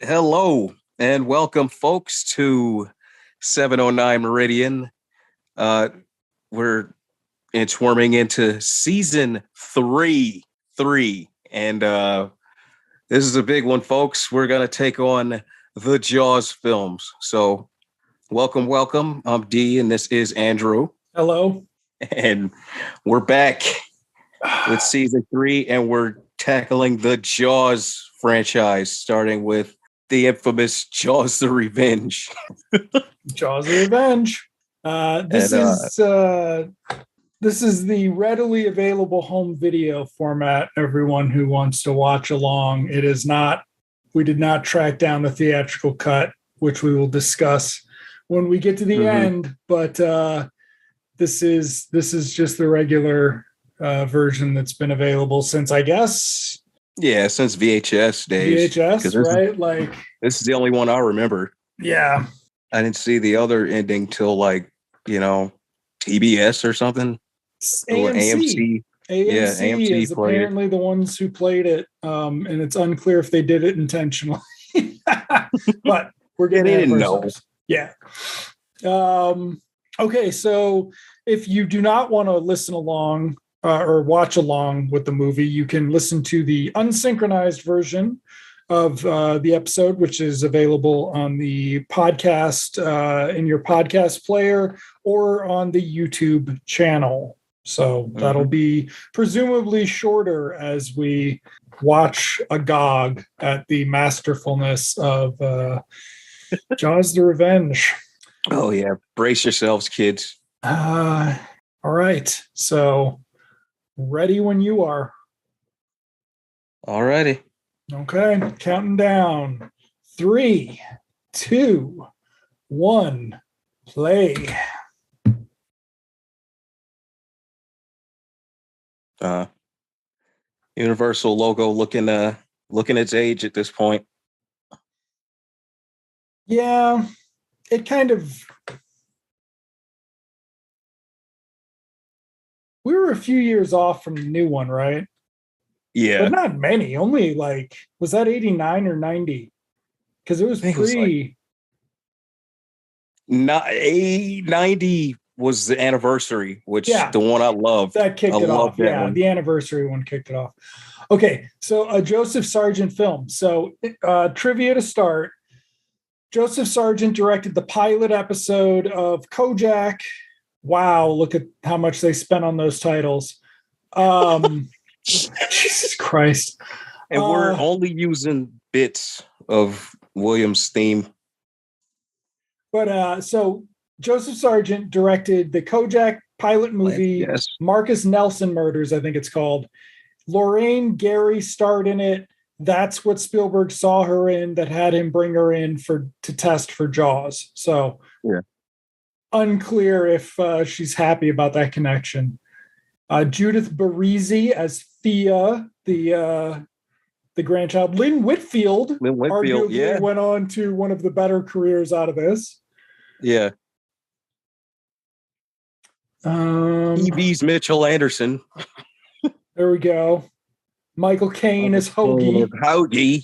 Hello and welcome, folks, to 709 Meridian. We're inchworming into season three, and this is a big one, folks. We're gonna take on the Jaws films. So, welcome. I'm D, and this is Andrew. Hello, and we're back with season 3, and we're tackling the Jaws franchise, starting with the infamous Jaws: The Revenge. Jaws: The Revenge. This is the readily available home video format. Everyone who wants to watch along, it is not. We did not track down the theatrical cut, which we will discuss when we get to the end. But this is just the regular version that's been available since, I guess. Yeah, since VHS days. VHS, right? This is the only one I remember. Yeah. I didn't see the other ending till TBS or something. AMC. AMC is apparently the ones who played it, and it's unclear if they did it intentionally. But we're getting they didn't know. Yeah. Okay, so if you do not want to listen along or watch along with the movie, you can listen to the unsynchronized version of the episode, which is available on the podcast in your podcast player or on the YouTube channel. So that'll be presumably shorter as we watch agog at the masterfulness of Jaws: The Revenge. Oh, yeah. Brace yourselves, kids. All right. So ready when you are. All righty. Okay. Counting down. 3, 2, 1. Play. Universal logo looking its age at this point. Yeah, it kind of. We were a few years off from the new one, right? Yeah, but not many. Only was that 89 or 90? Because it was pre. 90 was the anniversary, which the one I loved. That kicked it off. Yeah, one. The anniversary one kicked it off. Okay, so a Joseph Sargent film. So trivia to start. Joseph Sargent directed the pilot episode of Kojak. Wow, look at how much they spent on those titles. Jesus Christ. And we're only using bits of Williams' theme. But so Joseph Sargent directed the Kojak pilot movie, Marcus Nelson Murders, I think it's called. Lorraine Gary starred in it. That's what Spielberg saw her in that had him bring her in to test for Jaws. So unclear if she's happy about that connection. Judith Barisi as Thea, the grandchild. Lynn Whitfield arguably went on to one of the better careers out of this. Yeah. EV's Mitchell Anderson. There we go. Michael Caine as Hoagie.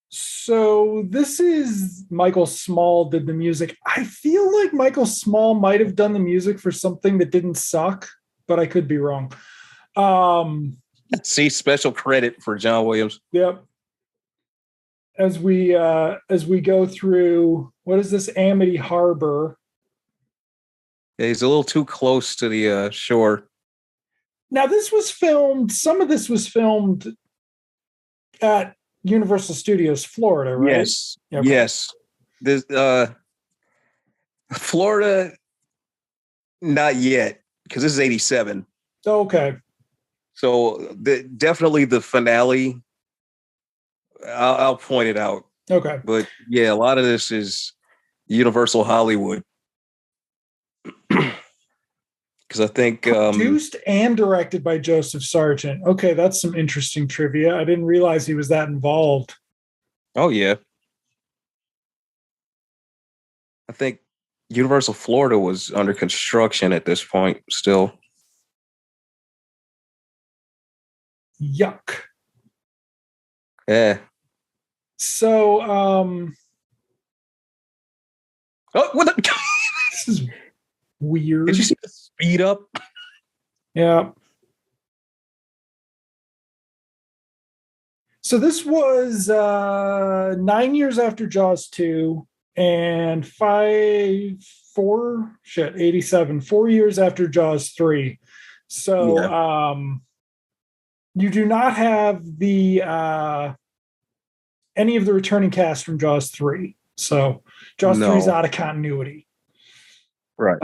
So this is Michael Small did the music. I feel like Michael Small might have done the music for something that didn't suck, but I could be wrong. See, special credit for John Williams. Yep. As we go through, what is this, Amity Harbor? Yeah, he's a little too close to the shore. Now, some of this was filmed at Universal Studios Florida, right? Yes. Okay. Yes. This Florida, not yet, because this is 87. Okay. So definitely the finale, I'll point it out. Okay. But yeah, a lot of this is Universal Hollywood. Because I think produced and directed by Joseph Sargent. Okay, that's some interesting trivia. I didn't realize he was that involved. Oh yeah, I think Universal Florida was under construction at this point still. Yuck. Yeah. So, Oh, what the? this is weird. Did you see the speed up? Yeah. So this was 9 years after Jaws 2 and 87, 4 years after Jaws 3. So you do not have the any of the returning cast from Jaws 3. So Jaws 3 is out of continuity. Right.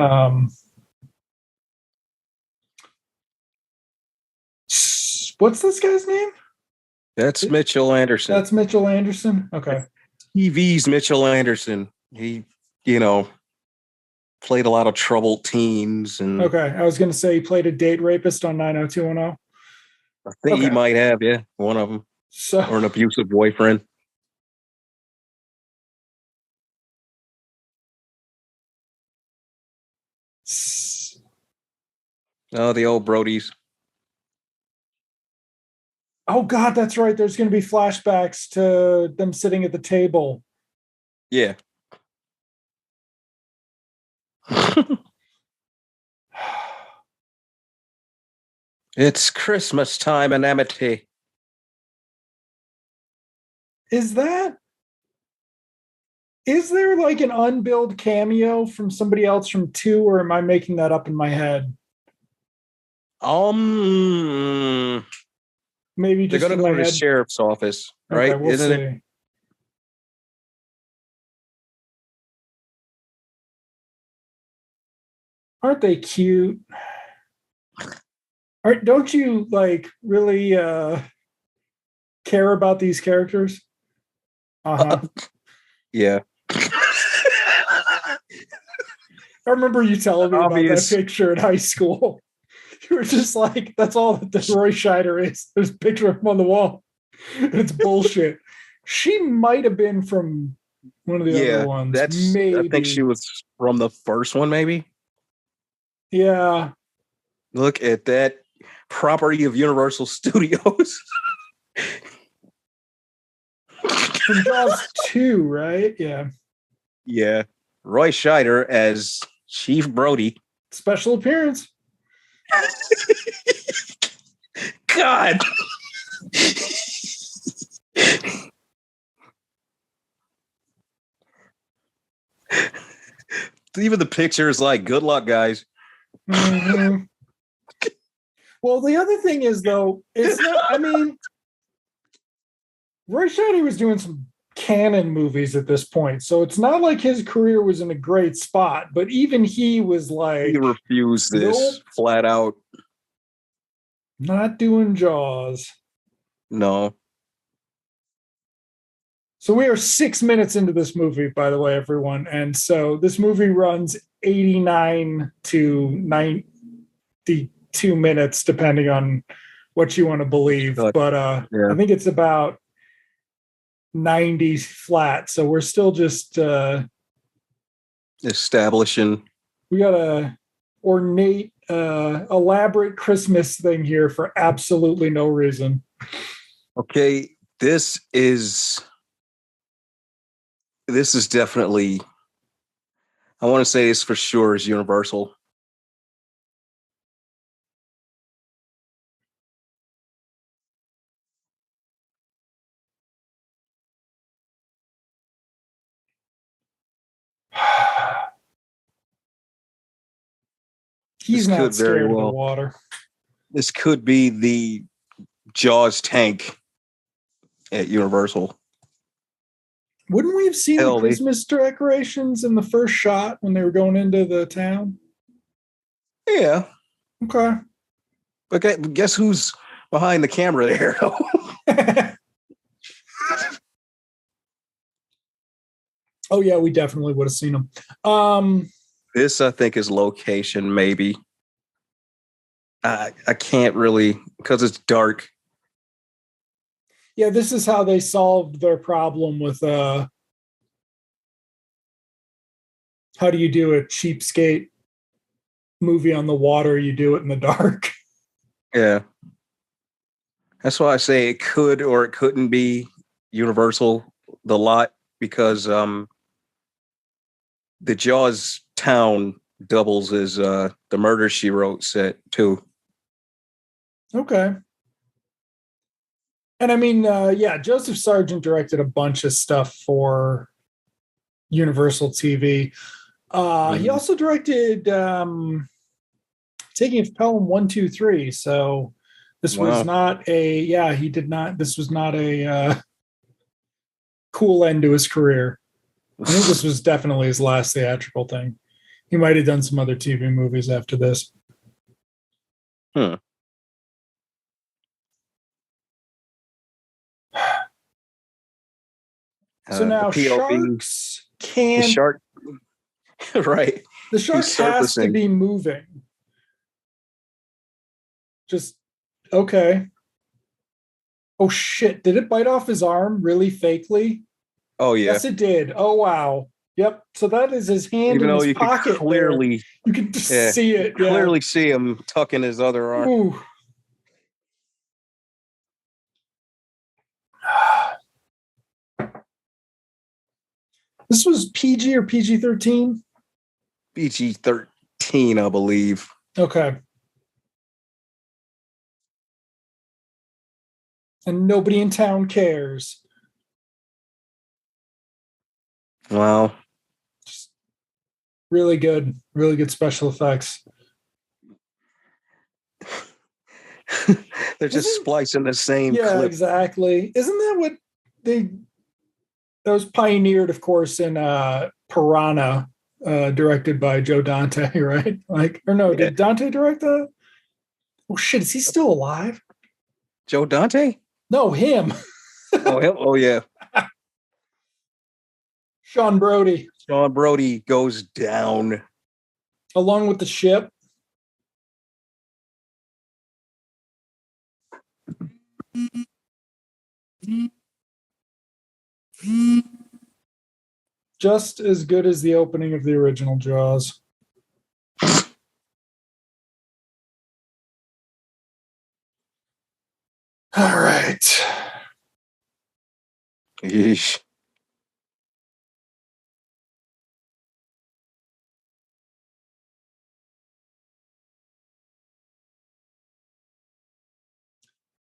What's this guy's name? That's Mitchell Anderson. That's Mitchell Anderson. Okay. TV's Mitchell Anderson. He, played a lot of troubled teens. And okay. I was going to say he played a date rapist on 90210. I think he might have, one of them. Or an abusive boyfriend. Oh, the old Brodies. Oh, God, that's right. There's going to be flashbacks to them sitting at the table. Yeah. It's Christmas time in Amity. Is there like an unbilled cameo from somebody else from 2, or am I making that up in my head? Maybe they're just going to go to the sheriff's office, right? Okay, we'll Isn't see. it? Aren't they cute? Don't you like really care about these characters? Yeah. I remember you telling me about that picture in high school. You were just like, that's all that the Roy Scheider is. There's a picture of him on the wall. It's bullshit. She might have been from one of the other ones. Maybe. I think she was from the first one, maybe. Yeah. Look at that property of Universal Studios. From Jaws 2, right? Yeah. Yeah. Roy Scheider as Chief Brody. Special appearance. God. Even the picture is like, good luck, guys. Mm-hmm. Well, the other thing is, though, it's not, Roy Scheider was doing some canon movies at this point, so it's not like his career was in a great spot, but even he was like, he refused this flat out. Not doing Jaws. No. So we are 6 minutes into this movie, by the way, everyone. And so this movie runs 89 to 92 minutes, depending on what you want to believe. But I think it's about 90 flat. So we're still just establishing. We got a ornate, elaborate Christmas thing here for absolutely no reason. Okay, this is definitely, I want to say this for sure is Universal. He's not scared of the water. This could be the Jaws tank at Universal. Wouldn't we have seen the Christmas decorations in the first shot when they were going into the town? Yeah. Okay. But guess who's behind the camera there? Oh, yeah, we definitely would have seen them. This, I think, is location, maybe. I can't really, because it's dark. Yeah, this is how they solved their problem with how do you do a cheapskate movie on the water? You do it in the dark. Yeah. That's why I say it could or it couldn't be Universal the lot, because the Jaws town doubles as the Murder She Wrote set too. Okay. And I mean, yeah, Joseph Sargent directed a bunch of stuff for Universal TV. He also directed Taking of Pelham 1, 2, 3. So this was not a, he did not, this was not a cool end to his career. I think this was definitely his last theatrical thing. He might have done some other TV movies after this. So now sharks can... The shark, right. The shark has to be moving. Just, okay. Oh, shit. Did it bite off his arm really fakely? Oh, yeah. Yes, it did. Oh, wow. Yep. So that is his hand Even in though his you pocket. Clearly, you can just see it. Clearly see him tucking his other arm. Ooh. This was PG or PG-13? PG-13, I believe. Okay. And nobody in town cares. Wow. Just really good special effects. They're just splicing the same clip. Yeah, exactly. Isn't that what that was pioneered, of course, in Piranha, directed by Joe Dante, right? Did Dante direct that? Oh shit, is he still alive? Joe Dante? No, him. Him? Oh, yeah. Sean Brody. Sean Brody goes down. Along with the ship. Just as good as the opening of the original Jaws. All right. Yeesh.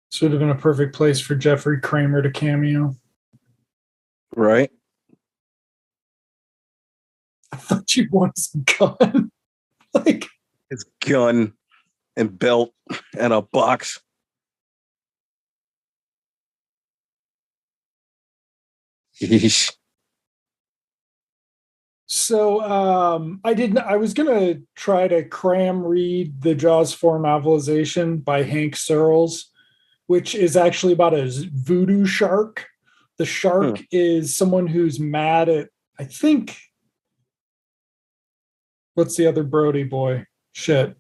This would have been a perfect place for Jeffrey Kramer to cameo. Right. I thought you'd want his gun. His gun and belt and a box. Yeesh. So I was gonna try to cram read the Jaws 4 novelization by Hank Searles, which is actually about a voodoo shark. The shark is someone who's mad at, I think, what's the other Brody boy? Shit.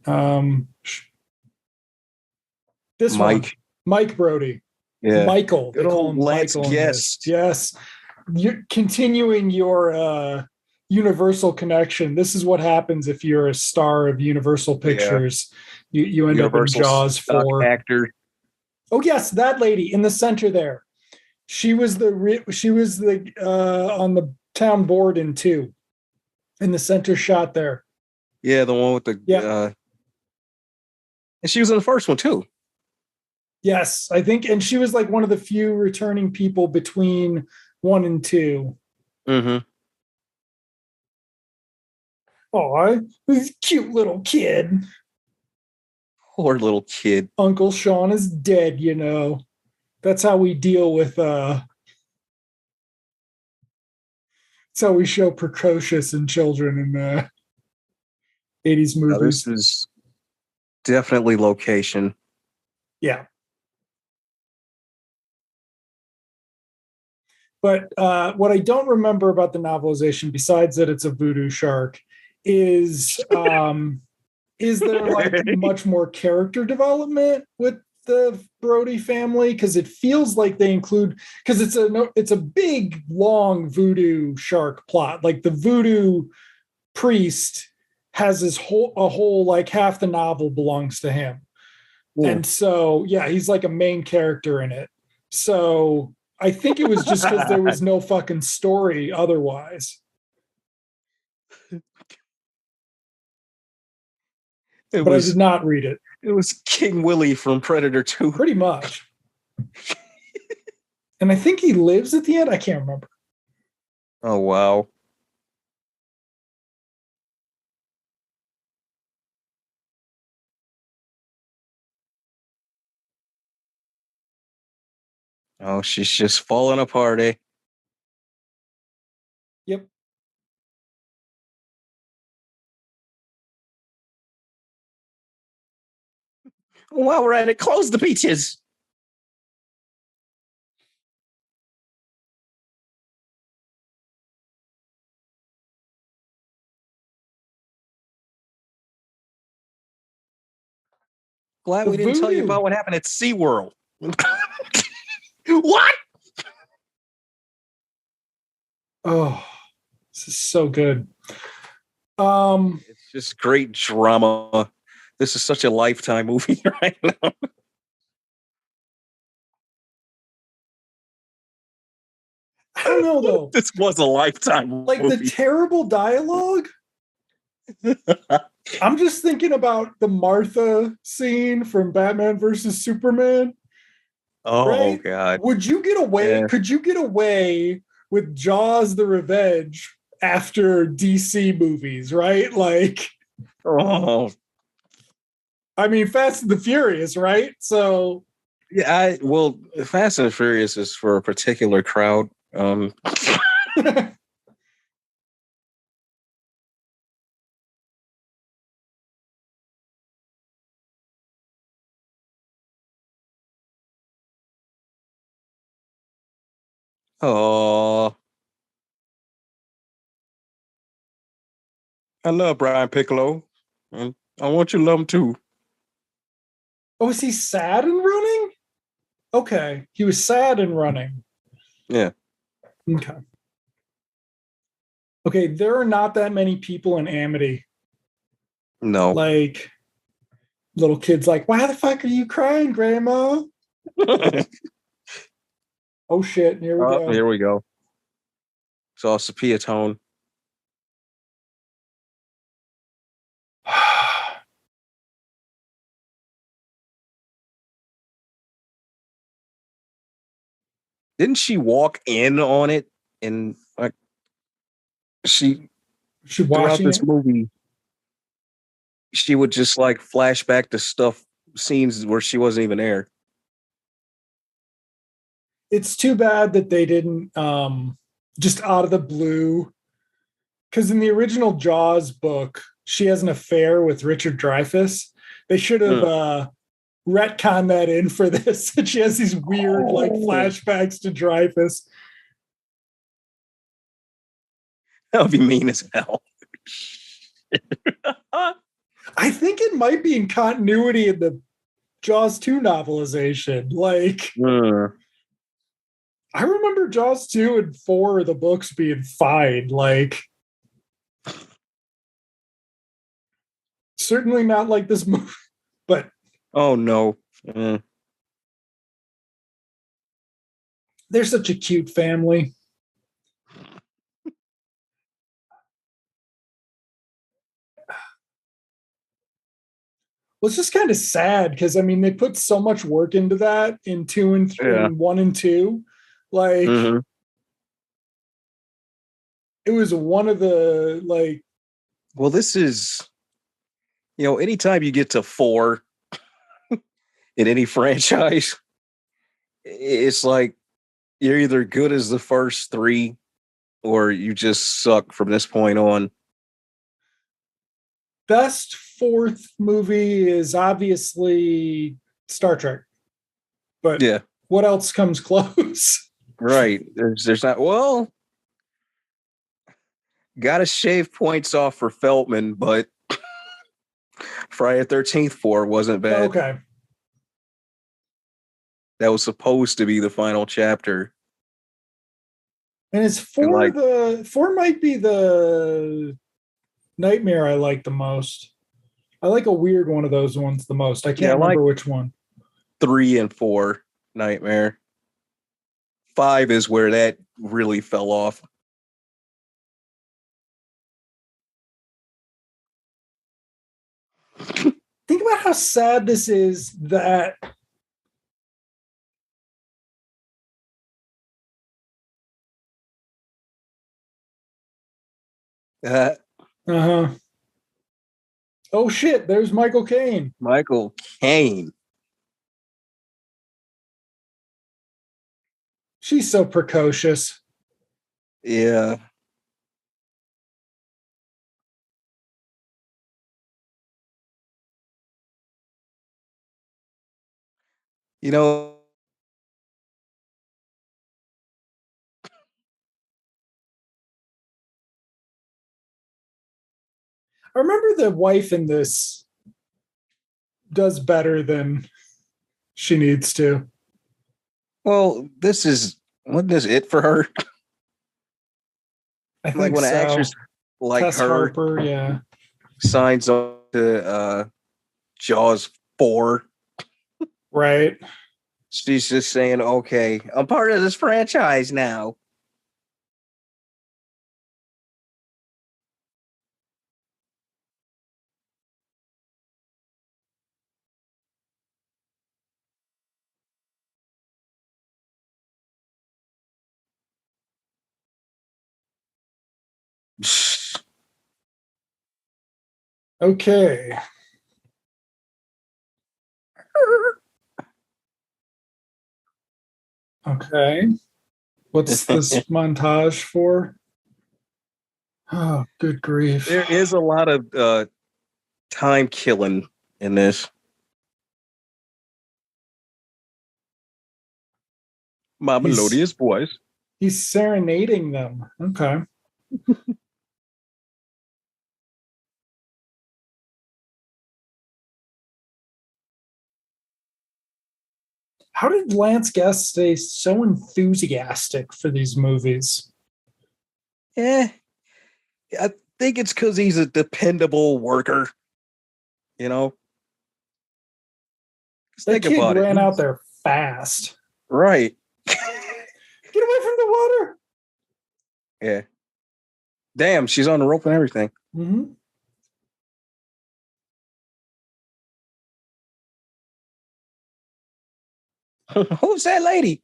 This Mike. one. Mike Brody. Yeah. Michael. Good old Lance Guest. Yes. You're continuing your Universal connection. This is what happens if you're a star of Universal Pictures. Yeah. You end Universal up in Jaws 4. Actor. Oh yes, that lady in the center there. She was the on the town board in 2, in the center shot there. Yeah, the one with the and she was in the first one too. Yes, I think, and she was like one of the few returning people between 1 and 2. Mm-hmm. Oh, this cute little kid. Poor little kid. Uncle Sean is dead, you know. That's how we deal with that's how we show precocious in children in the 80s movies. Now, this is definitely location. Yeah. But what I don't remember about the novelization, besides that it's a voodoo shark, is there like much more character development with the Brody family? Because it feels like they include, because it's a big long voodoo shark plot. Like the voodoo priest has a whole like half the novel belongs to him. Yeah. And so, yeah, he's like a main character in it. So I think it was just because there was no fucking story otherwise. But I did not read it. It was King Willie from Predator 2. Pretty much. And I think he lives at the end. I can't remember. Oh, wow. Oh, she's just falling apart, eh? Yep. While we're at it, close the beaches. Glad we didn't tell you about what happened at SeaWorld. What? Oh, this is so good. It's just great drama. This is such a Lifetime movie right now. I don't know though. This was a Lifetime like movie. The terrible dialogue. I'm just thinking about the Martha scene from Batman versus Superman. Oh, right? God. Would you get away? Yeah. Could you get away with Jaws the Revenge after DC movies, right? Like, Oh, I mean, Fast and the Furious, right? So, yeah. Well, Fast and Furious is for a particular crowd. Oh, I love Brian Piccolo, and I want you to love him too. oh, is he sad and running? Okay, he was sad and running. Yeah. Okay. Okay, there are not that many people in Amity. No. Like, little kids, like, why the fuck are you crying, Grandma? Oh shit! Here we go. Here we go. It's all sepia tone. Didn't she walk in on it and like she throughout this movie? She would just like flash back to scenes where she wasn't even there. It's too bad that they didn't just out of the blue, because in the original Jaws book, she has an affair with Richard Dreyfuss. They should have retconned that in for this. And she has these weird like flashbacks to Dreyfuss. That would be mean as hell. I think it might be in continuity in the Jaws 2 novelization. Like, I remember Jaws 2 and 4 of the books being fine. Like, certainly not like this movie, but oh no. They're such a cute family. Well, it's just kind of sad because I mean they put so much work into that in 2 and 3, and 1 and 2. Like it was one of the like. Well, this is, anytime you get to 4 in any franchise, it's like you're either good as the first 3 or you just suck from this point on. Best 4th movie is obviously Star Trek. But yeah, what else comes close? Right. There's not, well, gotta shave points off for Feldman, but Friday the 13th 4 wasn't bad. Okay. That was supposed to be the final chapter. And is 4 4 might be the Nightmare I like the most. I like a weird one of those ones the most. I can't remember which one. 3 and 4, Nightmare. 5 is where that really fell off. Think about how sad this is that uh-huh. Oh shit, there's Michael Caine. Michael Caine. She's so precocious. Yeah. You know, I remember the wife in this does better than she needs to. well, wasn't this it for her? I think Like when an so. actress like Tess her Harper, yeah. signs on to Jaws 4, Right. she's just saying, okay, I'm part of this franchise now. Okay. Okay. What's this montage for? Oh, good grief. There is a lot of time killing in this. My melodious voice. He's serenading them. Okay. How did Lance Guest stay so enthusiastic for these movies? I think it's because he's a dependable worker. You know? That kid ran out there fast. Right. Get away from the water. Yeah. Damn, she's on the rope and everything. Mm-hmm. Who's that lady?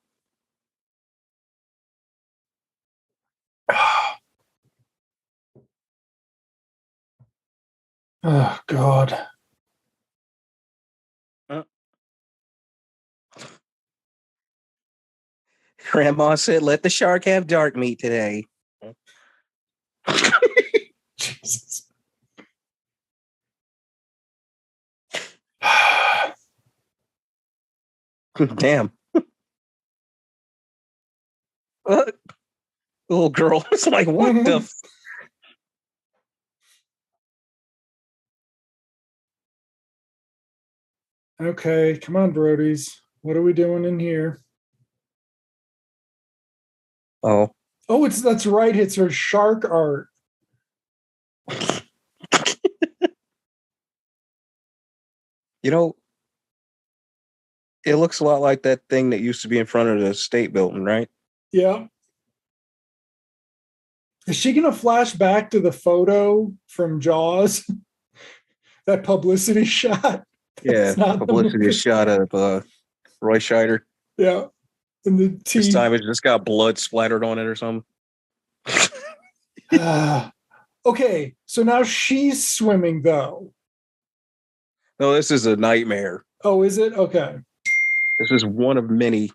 Oh, God. Grandma said, let the shark have dark meat today. Jesus. Damn. Little girl was like, what the? Okay, come on, Brodies. What are we doing in here? Oh. Oh, that's right. It's her shark art. You know, it looks a lot like that thing that used to be in front of the state building, right? Yeah. Is she going to flash back to the photo from Jaws? That publicity shot? Yeah, publicity shot of Roy Scheider. Yeah. And the This time it just got blood splattered on it or something. Okay, so now she's swimming, though. No, this is a nightmare. Oh, is it? Okay. This is one of many.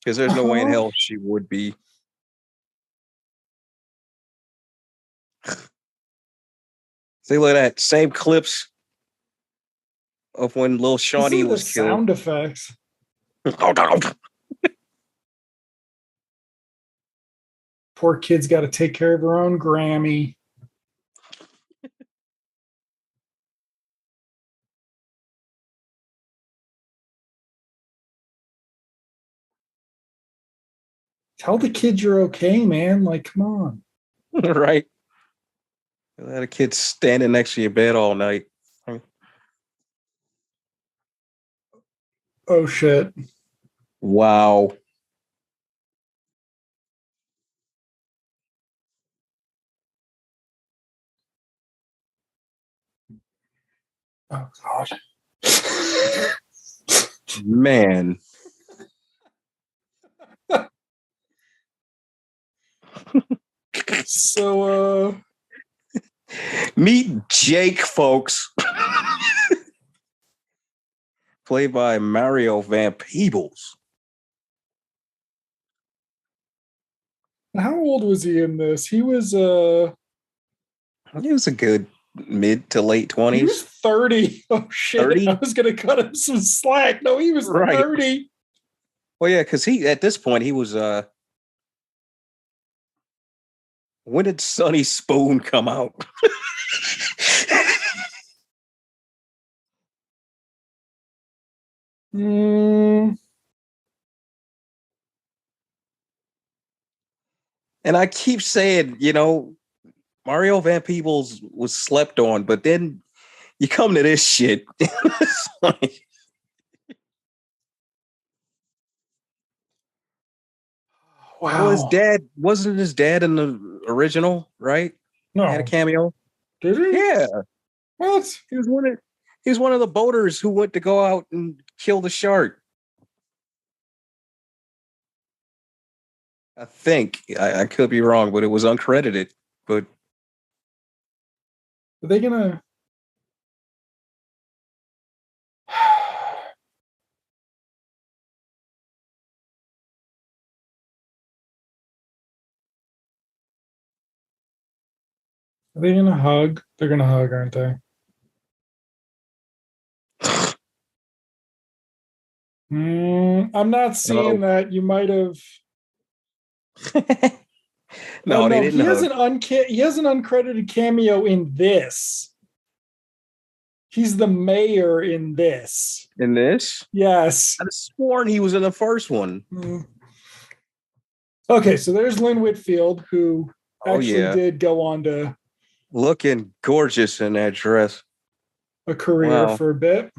Because there's no way in hell she would be. See, look at that. Same clips of when little Shawnee was killed. Sound effects. Poor kid's got to take care of her own Grammy. Tell the kid you're okay, man. Like, come on. Right. That a kid standing next to your bed all night. Oh, shit. Wow. Oh, God. Man. So, Meet Jake, folks. Played by Mario Van Peebles. how old was he in this? He was He was a good mid to late he was 20s. 30. Oh shit. 30? I was gonna cut him some slack. No, he was Right. 30. Well, yeah, because he at this point he was when did Sonny Spoon come out? Mm, And I keep saying, Mario Van Peebles was slept on, but then you come to this shit. It's like, well, his wow. dad wasn't his dad in the original, right? No. Had a cameo. Did he? Yeah, What? he was one of the boaters who went to go out and kill the shark. I think I could be wrong, but it was uncredited. But Are they gonna are they gonna hug? They're gonna hug, aren't they? I'm not seeing no, that. You might have. Oh no, they no, didn't he has hug. he has an uncredited cameo in this. He's the mayor in this. In this, Yes. I'd have sworn he was in the first one. Okay, so there's Lynn Whitfield, who Oh actually yeah, did go on to looking gorgeous in that dress. a career Wow. for a bit.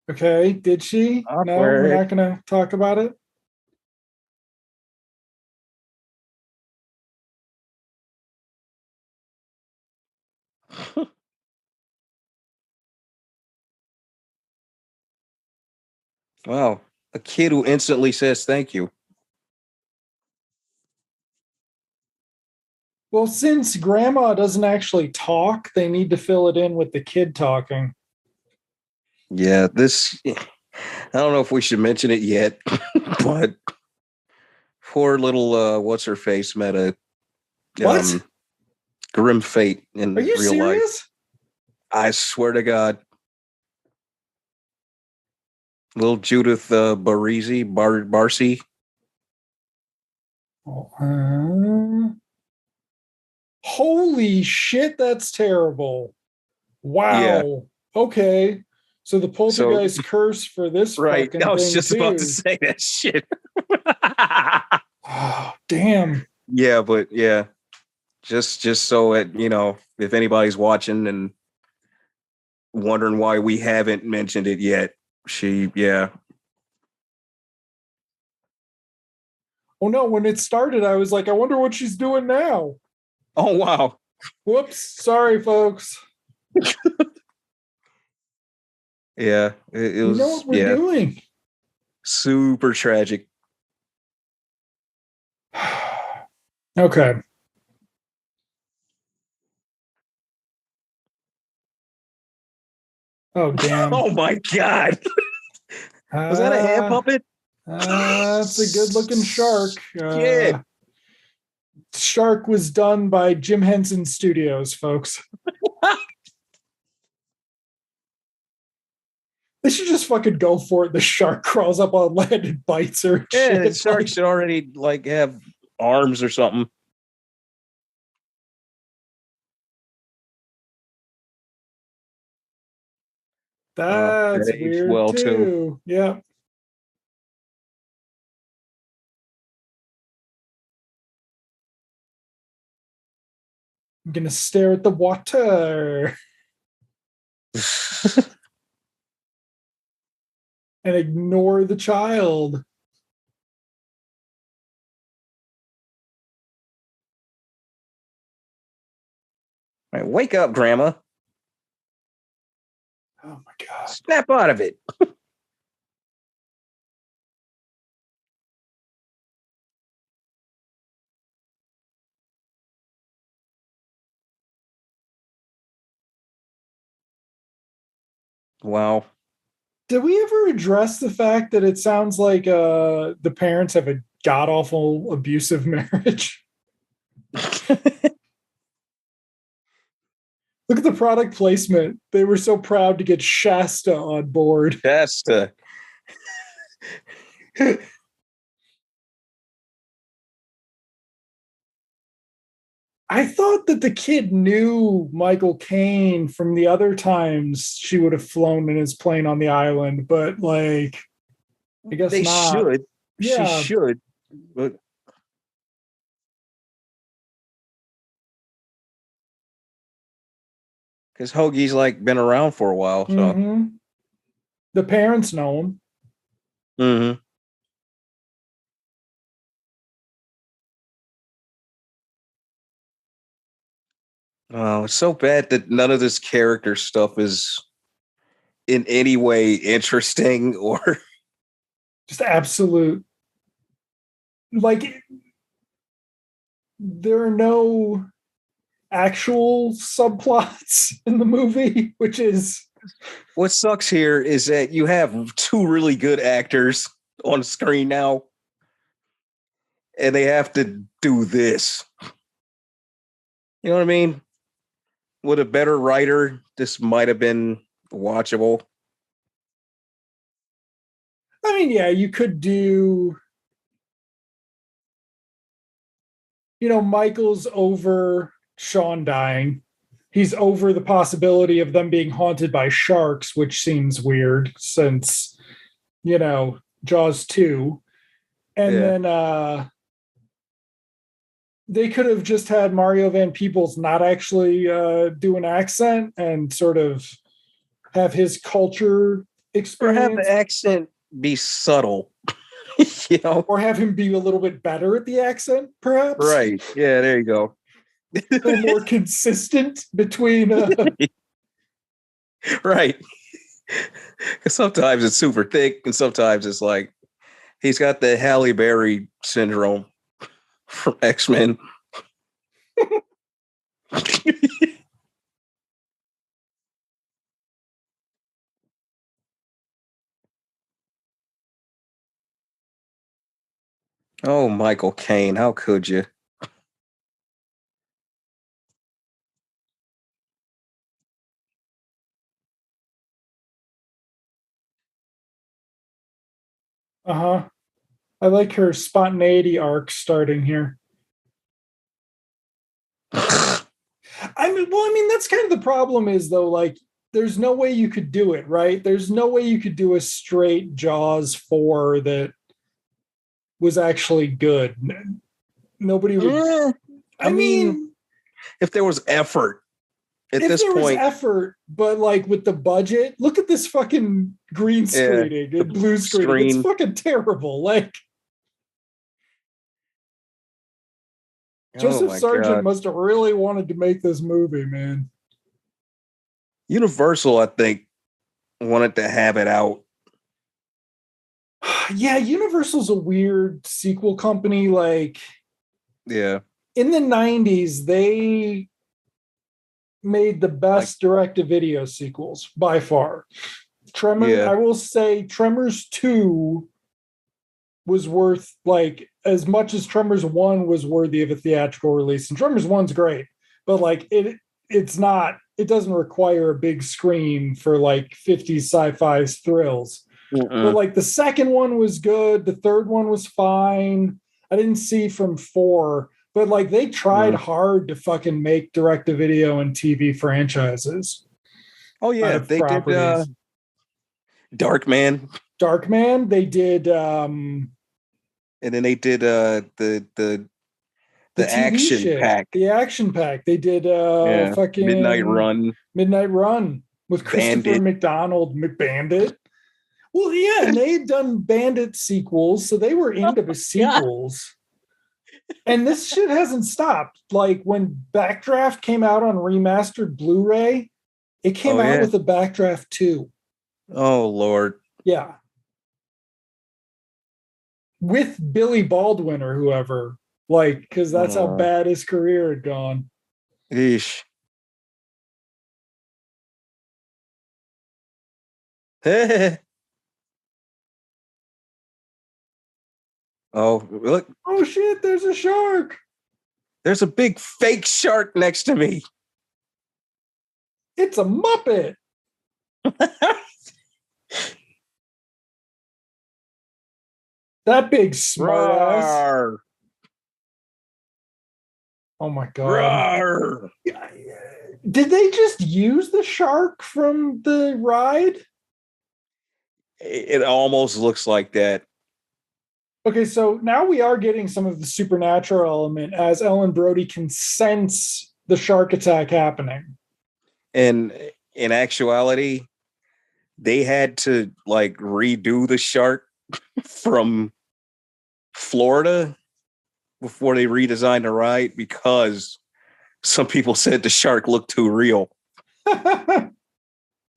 Okay, did she? No, we're Awkward. not going to talk about it. Wow, a kid who instantly says thank you. Well, since grandma doesn't actually talk, they need to fill it in with the kid talking. Yeah, this. I don't know if we should mention it yet, but poor little what's her face met a What? grim fate Are in you real life. serious? I swear to God. Little Judith Barcy. Oh, holy shit, that's terrible. Yeah. Wow. Okay. So the So poltergeist curse for this right. I fucking was thing just about to too. say that shit. Oh, damn. Yeah, but yeah. Just so it, if anybody's watching and wondering why we haven't mentioned it yet, yeah. Oh no, when it started, I was like, I wonder what she's doing now. Oh wow. Whoops. Sorry, folks. Yeah, it You know was what we're doing. super tragic. Okay. Oh, damn. Oh my God. Was that a hand puppet? That's a good looking shark. Shit. Shark was done by Jim Henson Studios, folks. They should just fucking go for it. The shark crawls up on land and bites her. Yeah, the Shit. shark should already like have arms or something. That's That aged weird well too. too. Yeah. I'm gonna stare at the water and ignore the child. Right, wake up, Grandma. Oh my god. Snap out of it. Wow. Did we ever address the fact that it sounds like the parents have a god awful abusive marriage? Look at the product placement. They were so proud to get Shasta on board. Shasta. I thought that the kid knew Michael Caine from the other times she would have flown in his plane on the island, but like, I guess They not. should. Yeah. She should. But because Hoagie's like been around for a while, so. Mm-hmm. The parents know him. Mm-hmm. Oh, it's so bad that none of this character stuff is in any way interesting or Just absolute. Like, there are no actual subplots in the movie, which is what sucks here is that you have two really good actors on screen now, and they have to do this. You know what I mean? With a better writer, this might have been watchable. I mean, yeah, you could do, Michael's over Sean dying. He's over the possibility of them being haunted by sharks, which seems weird since, Jaws 2. And Yeah. then they could have just had Mario Van Peebles not actually do an accent and sort of have his culture Or have experience. the accent be subtle. Or have him be a little bit better at the accent, perhaps. Right. Yeah, there you go. A little more consistent between. Right. Sometimes it's super thick, and sometimes it's like he's got the Halle Berry syndrome from X-Men. Oh, Michael Caine, how could you? Uh-huh. I like her spontaneity arc starting here. I mean, that's kind of the problem is though, like, there's no way you could do it, right? There's no way you could do a straight Jaws 4 that was actually good. Nobody would. I mean, if there was effort at if this there was point, effort, but like with the budget, look at this fucking green screening and blue screening. It's fucking terrible. Like, Joseph Sargent must have really wanted to make this movie, man. Universal, I think, wanted to have it out. Yeah, Universal's a weird sequel company. Like, Yeah. in the 90s, they made the best direct-to-video sequels by far. I will say Tremors 2 was worth, like, as much as Tremors 1 was worthy of a theatrical release. And Tremors 1's great, but like it's it doesn't require a big screen for like 50s sci-fi thrills. But like the second one was good, the third one was fine. I didn't see from 4, but like they tried hard to fucking make direct-to-video and TV franchises. Oh yeah, they did Darkman. Darkman, they did and then they did the action shit, pack. The action pack. They did fucking Midnight Run with Christopher McDonald McBandit. Well, yeah, and they had done Bandit sequels, so they were into the sequels. And this shit hasn't stopped. Like when Backdraft came out on remastered Blu-ray, it came out with a Backdraft 2. Oh Lord. Yeah. With Billy Baldwin or whoever. Like, because that's how bad his career had gone. Eesh. Oh, look. Oh shit, there's a shark. There's a big fake shark next to me. It's a Muppet. That big smartass. Oh my god. Rawr. Did they just use the shark from the ride? It almost looks like that. Okay, so now we are getting some of the supernatural element as Ellen Brody can sense the shark attack happening. And in actuality, they had to like redo the shark from Florida before they redesigned the ride because some people said the shark looked too real.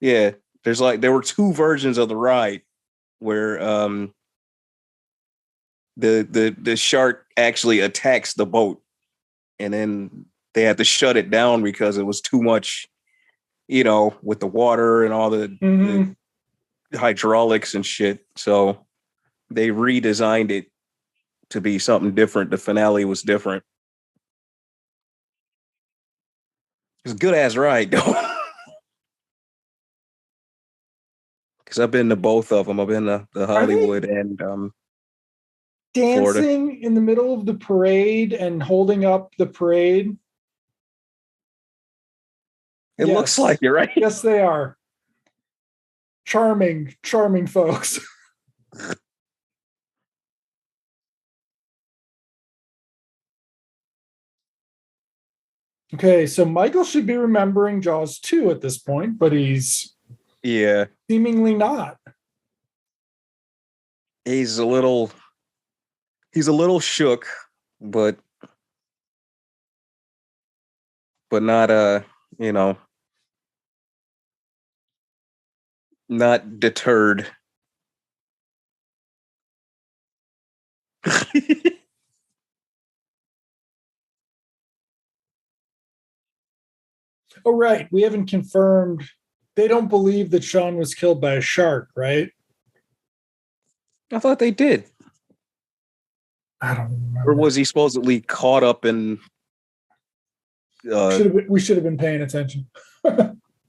Yeah, there were 2 versions of the ride where the shark actually attacks the boat, and then they had to shut it down because it was too much, with the water and all the hydraulics and shit. So they redesigned it to be something different. The finale was different. It's a good ass ride though. Because I've been to both of them. I've been to the Hollywood and dancing Florida. In the middle of the parade and holding up the parade. It looks like it, right? Yes, they are. Charming folks. Okay, so Michael should be remembering Jaws 2 at this point, but he's seemingly not. He's a little shook, but not not deterred. Oh, right. We haven't confirmed. They don't believe that Sean was killed by a shark, right? I thought they did. I don't remember. Or was he supposedly caught up in... we should have been paying attention.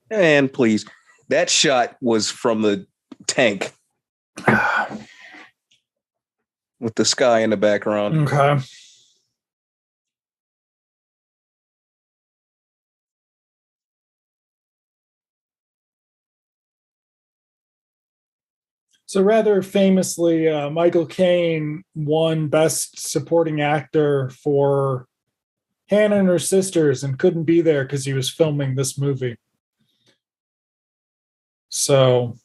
And please, that shot was from the tank. With the sky in the background. Okay. So rather famously, Michael Caine won Best Supporting Actor for Hannah and Her Sisters and couldn't be there because he was filming this movie. So.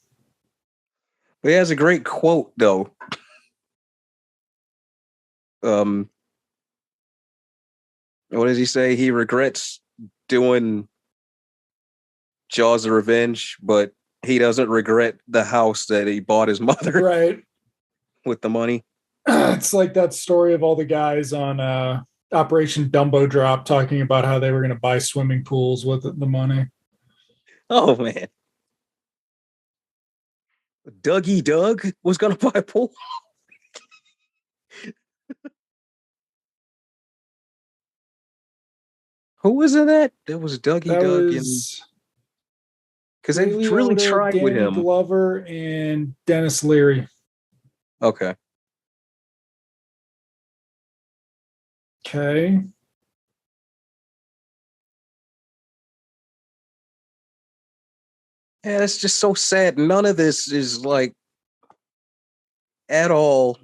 But he has a great quote, though. What does he say? He regrets doing Jaws of Revenge, but he doesn't regret the house that he bought his mother. Right. With the money. It's like that story of all the guys on Operation Dumbo Drop talking about how they were going to buy swimming pools with the money. Oh, man. Dougie Doug was going to buy a pool. Who was in that? That was Dougie Doug. Because Ray they've really Liotta, tried with Danny him. Glover, and Dennis Leary. Okay. Okay. Yeah, it's just so sad. None of this is like at all.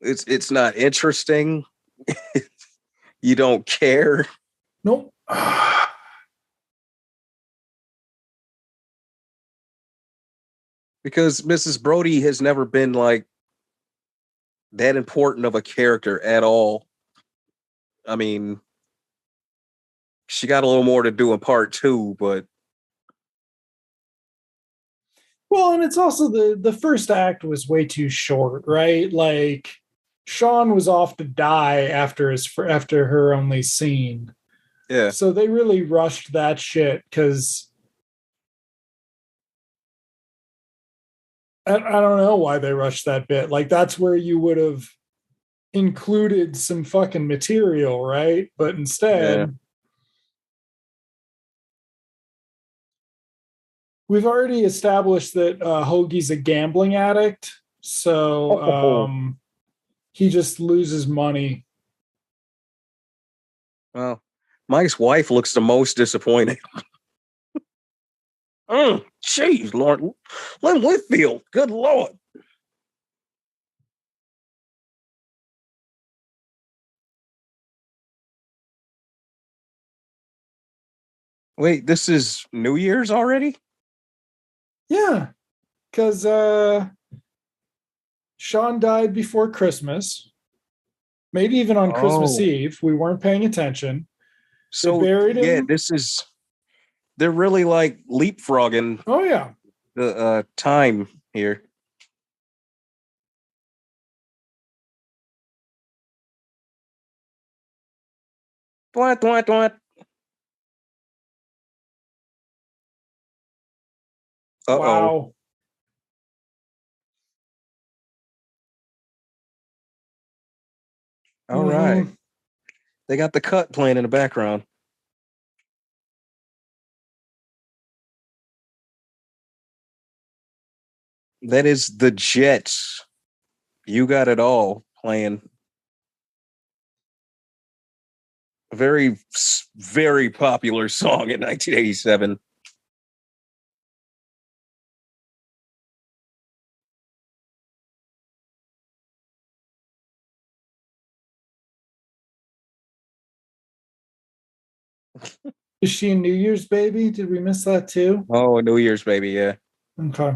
It's not interesting. You don't care Nope. because Mrs. Brody has never been like that important of a character at all. I mean, she got a little more to do in part two, but Well, and it's also the first act was way too short, right? Like Sean was off to die after her only scene. yeah, So they really rushed that shit because I don't know why they rushed that bit. Like that's where you would have included some fucking material, right? But yeah. instead, we've already established that Hoagie's a gambling addict, so Oh, he just loses money. well, Mike's wife looks the most disappointed. Jeez, Lord, Lynn Whitfield, good Lord. Wait, this is New Year's already? Yeah, because Sean died before Christmas, maybe even on Christmas Oh, Eve. We weren't paying attention. They so buried yeah, him. they're really like leapfrogging Oh yeah. the time here. What, what, what? Uh-oh. Wow. All right. Mm-hmm. They got the cut playing in the background. That is the Jets. You got it all playing. A very, very popular song in 1987. Is she in New Year's Baby? Did we miss that too? Oh, New Year's, baby. Yeah. Okay.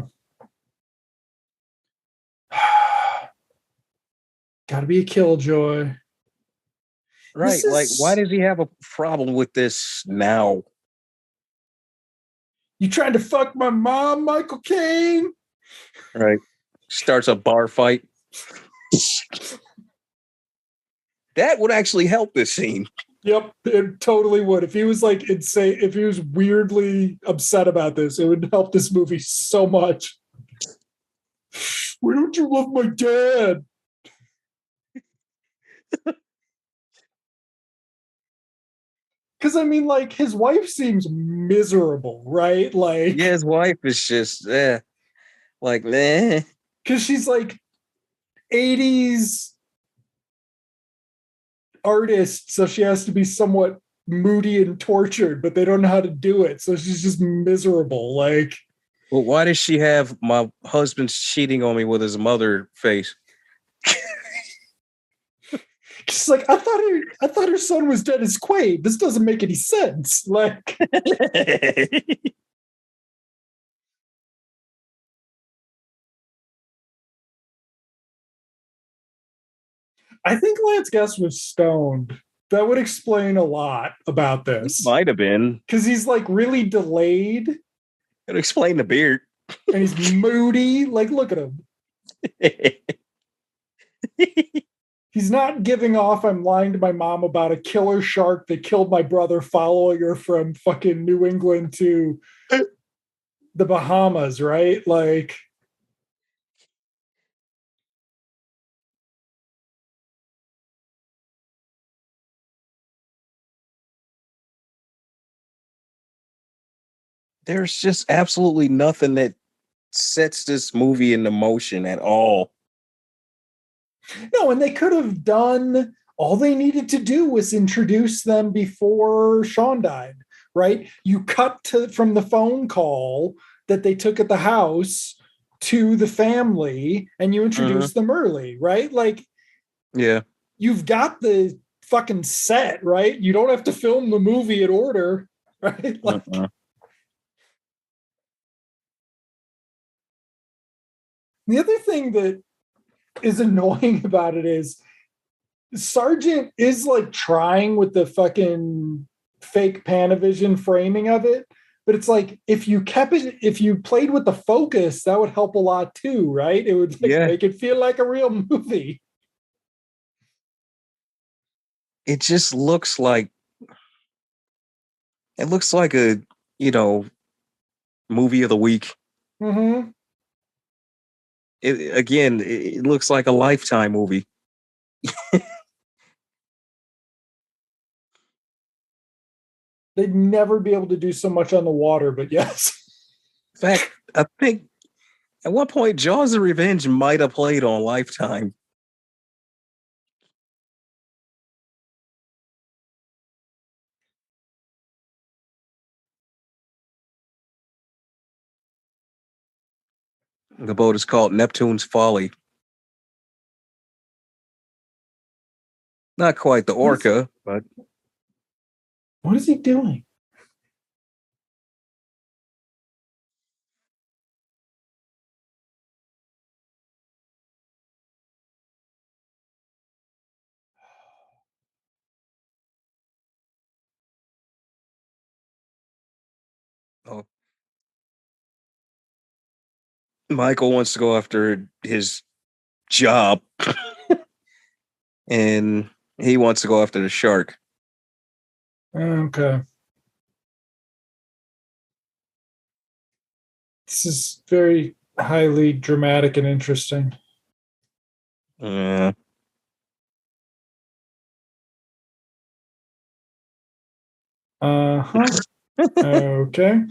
Gotta be a killjoy. This Right. Like, why is does he have a problem with this now? you trying to fuck my mom, Michael Caine? Right. Starts a bar fight. That would actually help this scene. Yep, it totally would. If he was like insane, if he was weirdly upset about this, it would help this movie so much. Why don't you love my dad? Because I mean, like, his wife seems miserable, right? Like, Yeah, his wife is just like, meh. because she's like 80s artist, so she has to be somewhat moody and tortured, but they don't know how to do it. So she's just miserable. Like, Well, why does she have my husband's cheating on me with his mother face? she's like, I thought her son was Dennis Quaid. This doesn't make any sense. Like, I think Lance Guest was stoned. That would explain a lot about this. Might have been. Because he's like really delayed Could explain the beard. and he's moody. Like, look at him. He's not giving off. I'm lying to my mom about a killer shark that killed my brother, following her from fucking New England to the Bahamas, right? Like, there's just absolutely nothing that sets this movie into motion at all. No, and they could have done, all they needed to do was introduce them before Sean died, right? You cut from the phone call that they took at the house to the family and you introduce them early, right? Like, yeah, you've got the fucking set, right? You don't have to film the movie in order, right? Like, the other thing that is annoying about it is Sargent is like trying with the fucking fake Panavision framing of it, but it's like if you played with the focus, that would help a lot too, right? It would make it feel like a real movie. It just looks like a movie of the week. Mm-hmm. It looks like a Lifetime movie. They'd never be able to do so much on the water, but yes. In fact, I think at one point Jaws of Revenge might have played on Lifetime. The boat is called Neptune's Folly. Not quite the Orca, but what is he doing? oh. Michael wants to go after his job and he wants to go after the shark. Okay. This is very highly dramatic and interesting. Yeah. Uh-huh. Okay.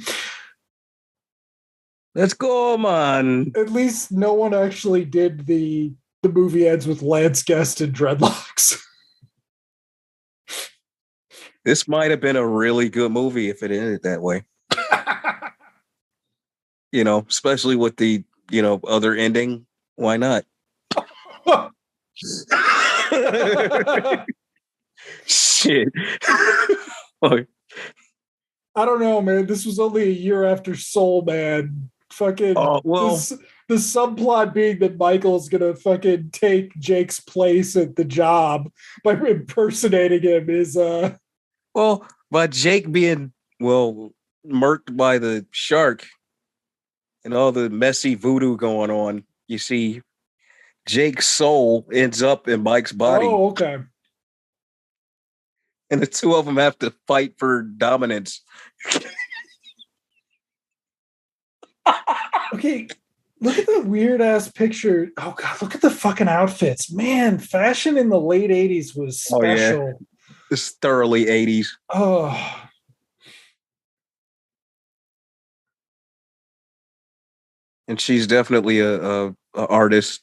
Let's go, man. At least no one actually did the movie ends with Lance Guest and dreadlocks. This might have been a really good movie if it ended that way. Especially with the, other ending. Why not? Shit. I don't know, man. This was only a year after Soul Man. Fucking the subplot being that Michael's gonna fucking take Jake's place at the job by impersonating him is by Jake being murked by the shark and all the messy voodoo going on, you see Jake's soul ends up in Mike's body. Oh, okay. And the two of them have to fight for dominance. Okay, look at the weird ass picture. Oh god, look at the fucking outfits. Man, fashion in the late 80s was special. Oh, yeah. It's thoroughly 80s. Oh. And she's definitely a artist.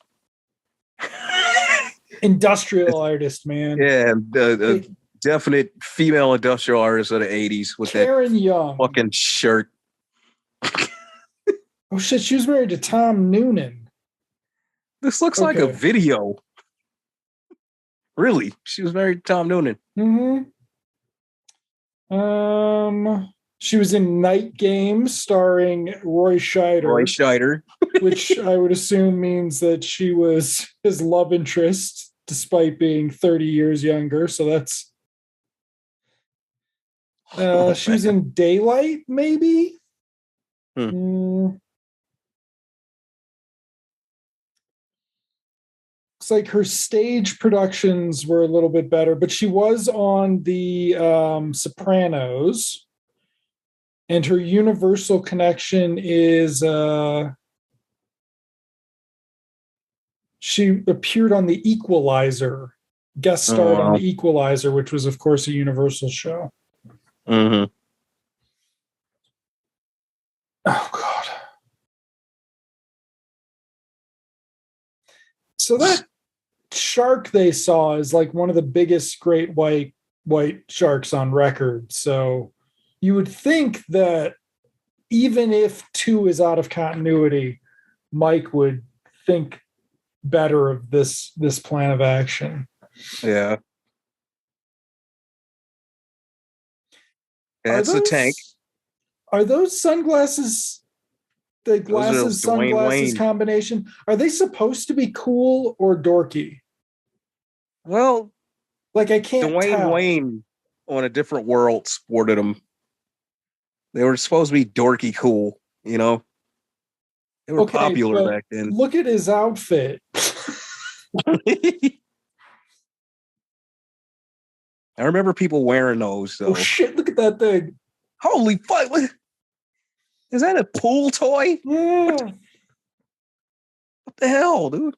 Industrial artist, man. Yeah, a definite female industrial artist of the 80s with Karen that Young fucking shirt. Oh shit, she was married to Tom Noonan. This looks like a video. Really? She was married to Tom Noonan. Mm-hmm. She was in Night Games starring Roy Scheider. Which I would assume means that she was his love interest despite being 30 years younger. So that's she was in Daylight, maybe? Looks like her stage productions were a little bit better, but she was on the Sopranos, and her Universal connection is she appeared on The Equalizer, guest starred on The Equalizer, which was, of course, a Universal show. Mm-hmm. So that shark they saw is like one of the biggest great white sharks on record. So you would think that even if 2 is out of continuity, Mike would think better of this plan of action. Yeah. That's the tank. Are those sunglasses, the glasses sunglasses Wayne. combination, are they supposed to be cool or dorky? Well, Like I can't Dwayne tell. Wayne on a different world sported them. They were supposed to be dorky cool, you know? They were popular back then. Look at his outfit. I remember people wearing those. Oh So. shit, look at that thing. Holy fuck. Is that a pool toy? Yeah. What the hell, dude?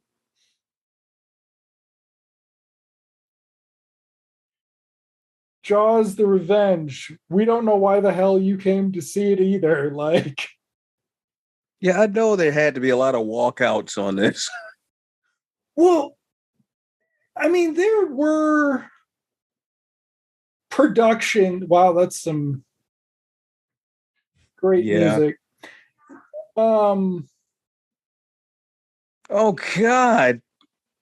Jaws the Revenge. We don't know why the hell you came to see it either. Like, yeah, I know there had to be a lot of walkouts on this. Well, I mean, there were production. Wow, that's some great music. Oh God.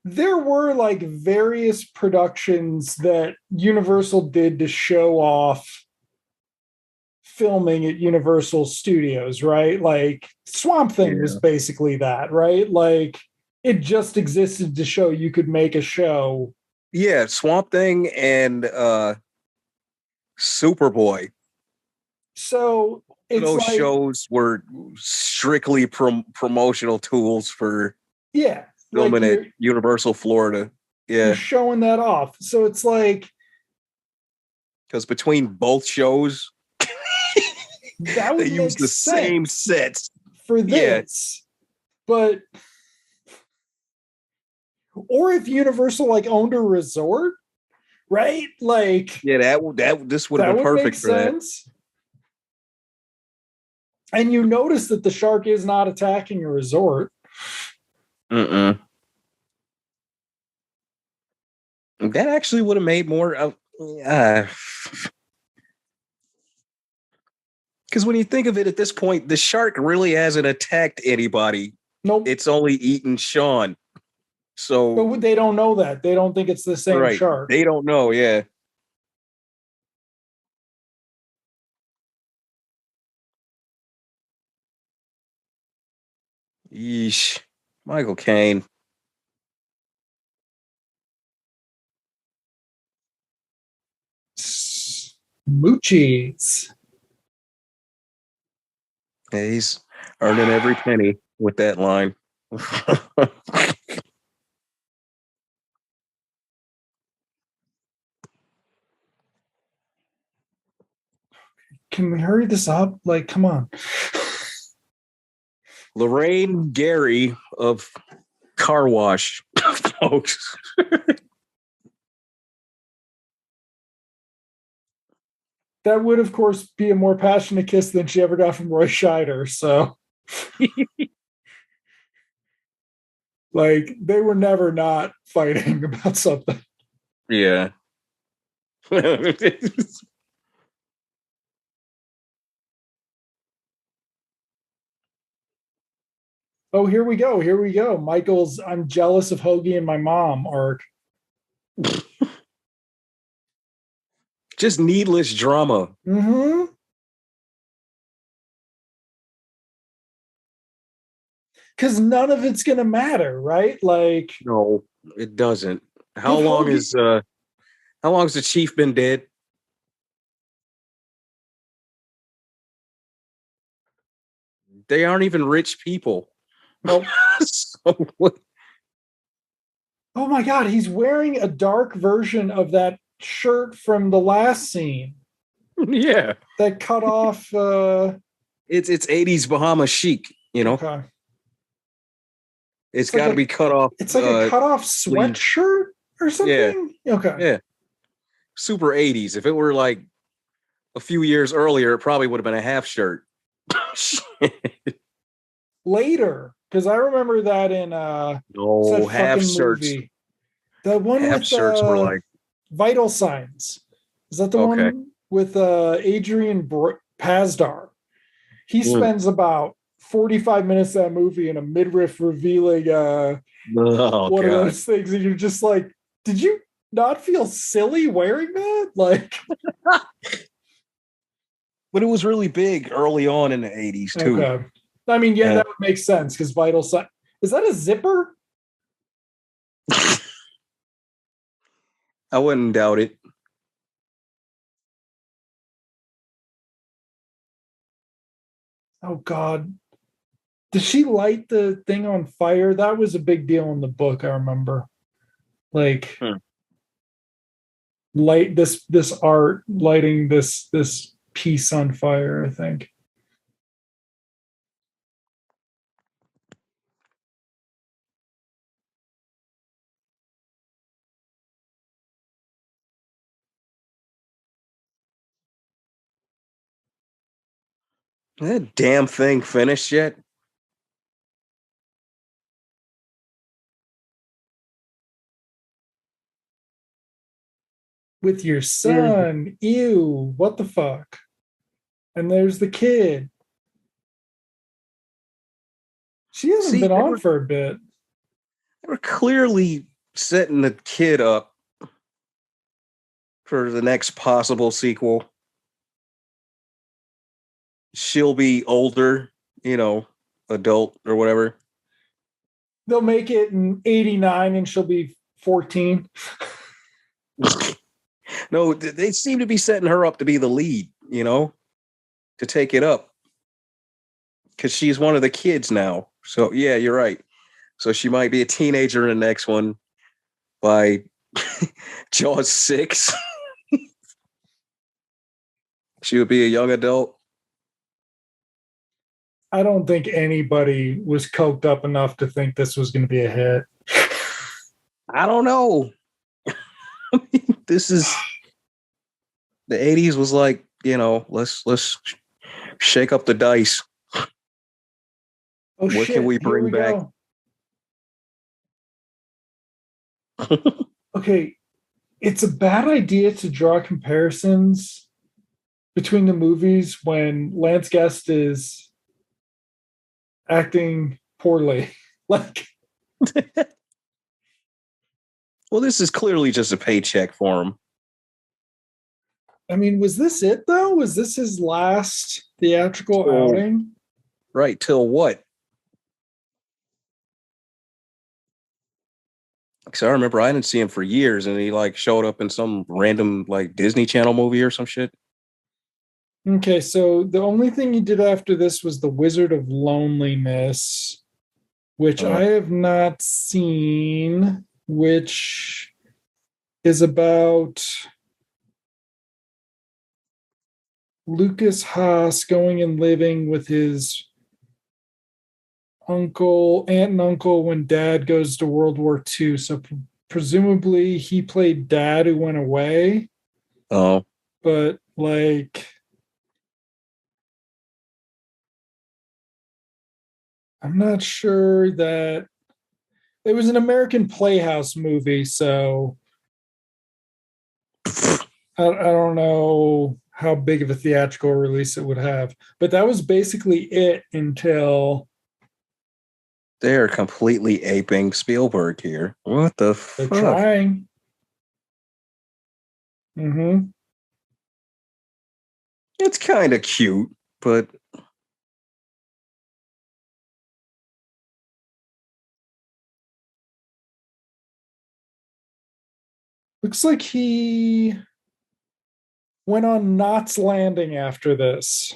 There were like various productions that Universal did to show off filming at Universal Studios, right? Like Swamp Thing was basically that, right? Like it just existed to show you could make a show. Yeah, Swamp Thing and Superboy. So those shows were strictly promotional tools for filming at Universal Florida. Yeah, you're showing that off. So it's like because between both shows, that would they use the same sets for this. But or if Universal like owned a resort, right? Like this would have been perfect for sense. That. And you notice that the shark is not attacking a resort. That actually would have made more. Because when you think of it at this point, the shark really hasn't attacked anybody. Nope. It's only eaten Sean. So, but they don't know that. They don't think it's the same shark. They don't know. Yeah. Yeesh. Michael Caine. Moochies. Yeah, he's earning every penny with that line. Can we hurry this up? Like, come on. Lorraine Gary of Car Wash, folks. That would, of course, be a more passionate kiss than she ever got from Roy Scheider. So, like, they were never not fighting about something. Yeah. Oh, here we go. Here we go. Michael's I'm jealous of Hoagie and my mom arc. Just needless drama. Mm-hmm. Because none of it's going to matter, right? Like, no, it doesn't. How long has the chief been dead? They aren't even rich people. Nope. So oh my God, he's wearing a dark version of that shirt from the last scene. Yeah. That cut off. It's 80s Bahama chic, you know. Okay. It's got to be cut off. It's like a cut off sweatshirt or something. Yeah. Okay. Yeah. Super 80s. If it were like a few years earlier, it probably would have been a half shirt. Later, Because I remember that in No, said half fucking shirts. movie. The one Half with shirts were like, Vital Signs. Is that the okay. one with Adrian Pasdar? He Mm. spends about 45 minutes of that movie in a midriff revealing Oh one of God. those things, and you're just like, did you not feel silly wearing that? Like, But it was really big early on in the 80s too. okay. I mean, yeah, And that would make sense because Vital Signs. Is that a zipper? I wouldn't doubt it. Oh God. Did she light the thing on fire? That was a big deal in the book, I remember. Like Hmm. light this art, lighting this piece on fire, I think. That damn thing finished yet? With your Yeah. son. Ew, what the fuck? And there's the kid. She hasn't See, been on for a bit. they were clearly setting the kid up for the next possible sequel. She'll be older, adult or whatever. They'll make it in 89 and she'll be 14. No, they seem to be setting her up to be the lead, to take it up. Because she's one of the kids now. So, yeah, you're right. So she might be a teenager in the next one by Jaws 6. She would be a young adult. I don't think anybody was coked up enough to think this was going to be a hit. I don't know. This is the 80s was like, let's shake up the dice. Oh, What shit. can we Here bring we back? go. Okay. It's a bad idea to draw comparisons between the movies when Lance Guest is acting poorly. Like, Well, this is clearly just a paycheck for him. I mean, was this it though? Was this his last theatrical outing? Right, till what? Because I remember I didn't see him for years, and he like showed up in some random like Disney Channel movie or some shit. Okay, so the only thing he did after this was The Wizard of Loneliness, which I have not seen, which is about Lucas Haas going and living with his aunt and uncle when dad goes to World War II. So presumably he played dad who went away, Oh, but like I'm not sure that it was an American Playhouse movie, so I don't know how big of a theatrical release it would have. But that was basically it until they are completely aping Spielberg here. What the they're fuck? trying. Mm-hmm. It's kind of cute, but Looks like he went on Knots Landing after this.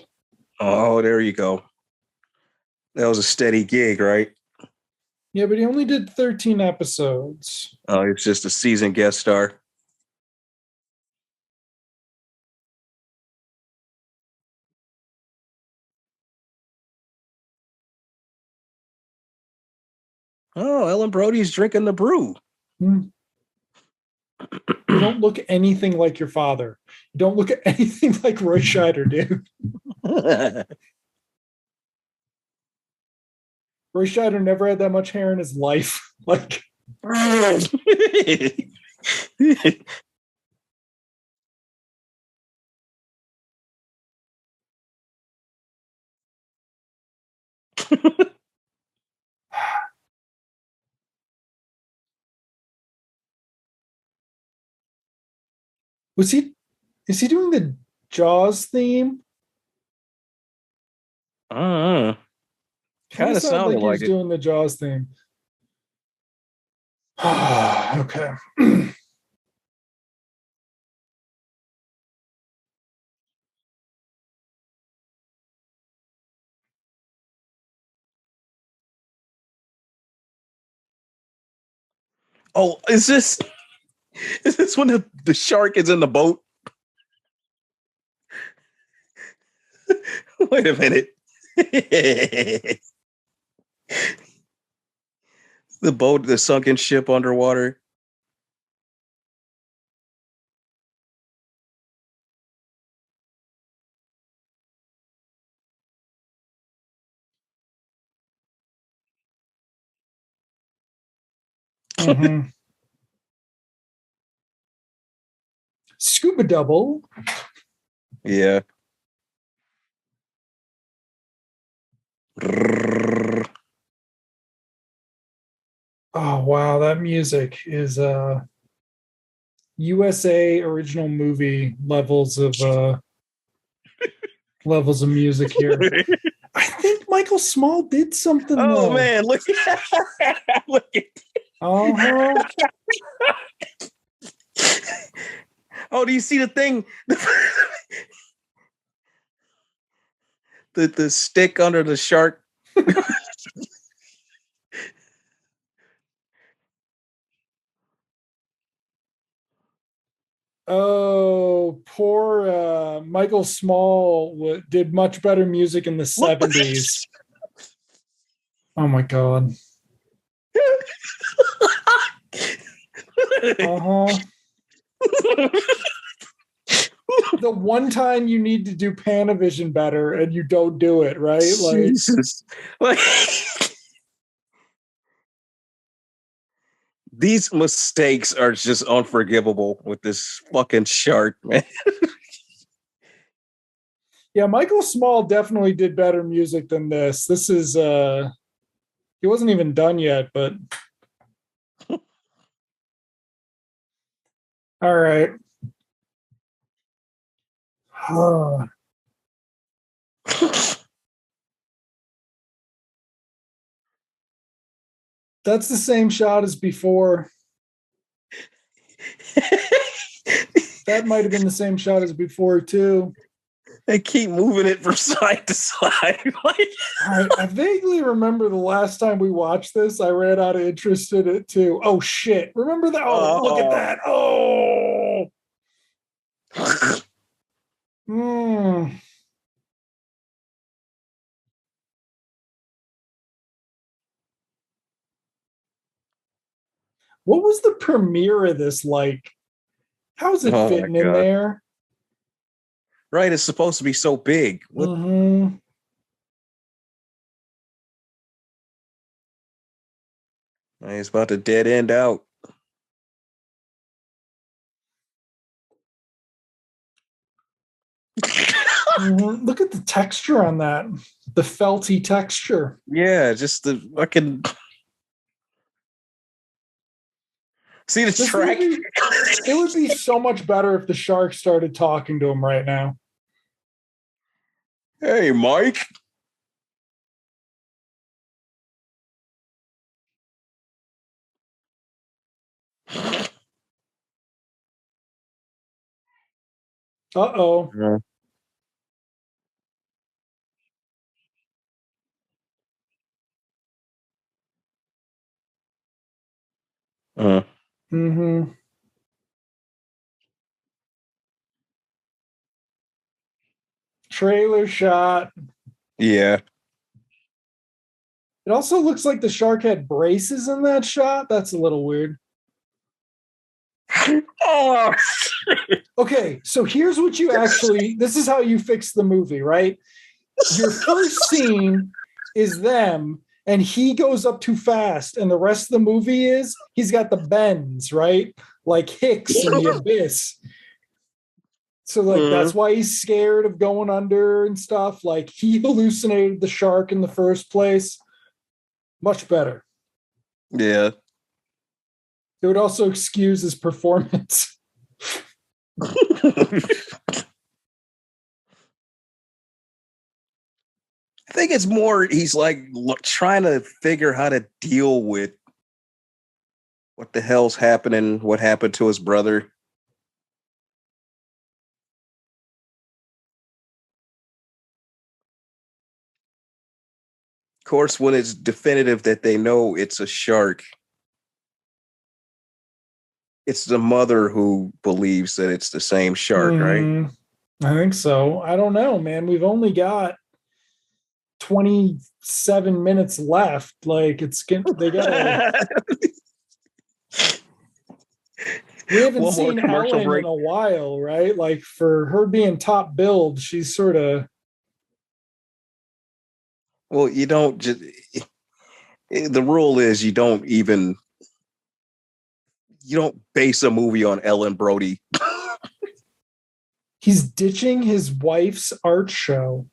oh, there you go. That was a steady gig, right? Yeah, but he only did 13 episodes. Oh, it's just a season guest star. Oh, Ellen Brody's drinking the brew. Hmm. You don't look anything like your father. You don't look anything like Roy Scheider, dude. Roy Scheider never had that much hair in his life. Like, was he? Is he doing the Jaws theme? Kind Kind of of sounded sounded like he was like it. doing the Jaws theme. Okay. Oh, is this when the shark is in the boat? Wait a minute. The boat, the sunken ship underwater. Mhm. Scuba double. Yeah. Oh wow, that music is USA original movie levels of music here. I think Michael Small did something Oh though. man, look look at Uh-huh. Oh, do you see the thing? The stick under the shark. Oh, poor Michael Small did much better music in the Look. 70s. Oh my god. Uh-huh. The one time you need to do Panavision better and you don't do it, right? Like, Jesus. Like these mistakes are just unforgivable with this fucking shark, man. yeah, Michael Small definitely did better music than this. This is he wasn't even done yet, but all right. That's the same shot as before. That might have been the same shot as before too. They keep moving it from side to side. Like, All right, I vaguely remember the last time we watched this, I ran out of interest in it too. Oh shit! Remember that? Oh, look at that! Oh, Hmm. What was the premiere of this like? How's it oh my fitting in god. there? Right, it's supposed to be so big. What? Mm-hmm. It's about to dead end out. Mm-hmm. Look at the texture on that. The felty texture. Yeah, just the fucking see the This track. movie, it would be so much better if the shark started talking to him right now. Hey, Mike. Uh-oh. Yeah. Uh, Mm-hmm. Trailer shot. yeah. It also looks like the shark had braces in that shot. That's a little weird. Oh, Okay, so here's what you actually, this is how you fix the movie, right? Your first scene is them and he goes up too fast. And the rest of the movie is he's got the bends, right? Like Hicks in the abyss. So like that's why he's scared of going under and stuff. Like he hallucinated the shark in the first place. Much better. Yeah. It would also excuse his performance. I think it's more he's like trying to figure how to deal with what the hell's happening, what happened to his brother. Of course, when it's definitive that they know it's a shark, it's the mother who believes that it's the same shark, right? I think so. I don't know, man. We've only got 27 minutes left. Like they gotta. We haven't seen Ellen in a while, right? Like for her being top billed, she's sort of. Well, you don't just. The rule is you don't base a movie on Ellen Brody. He's ditching his wife's art show.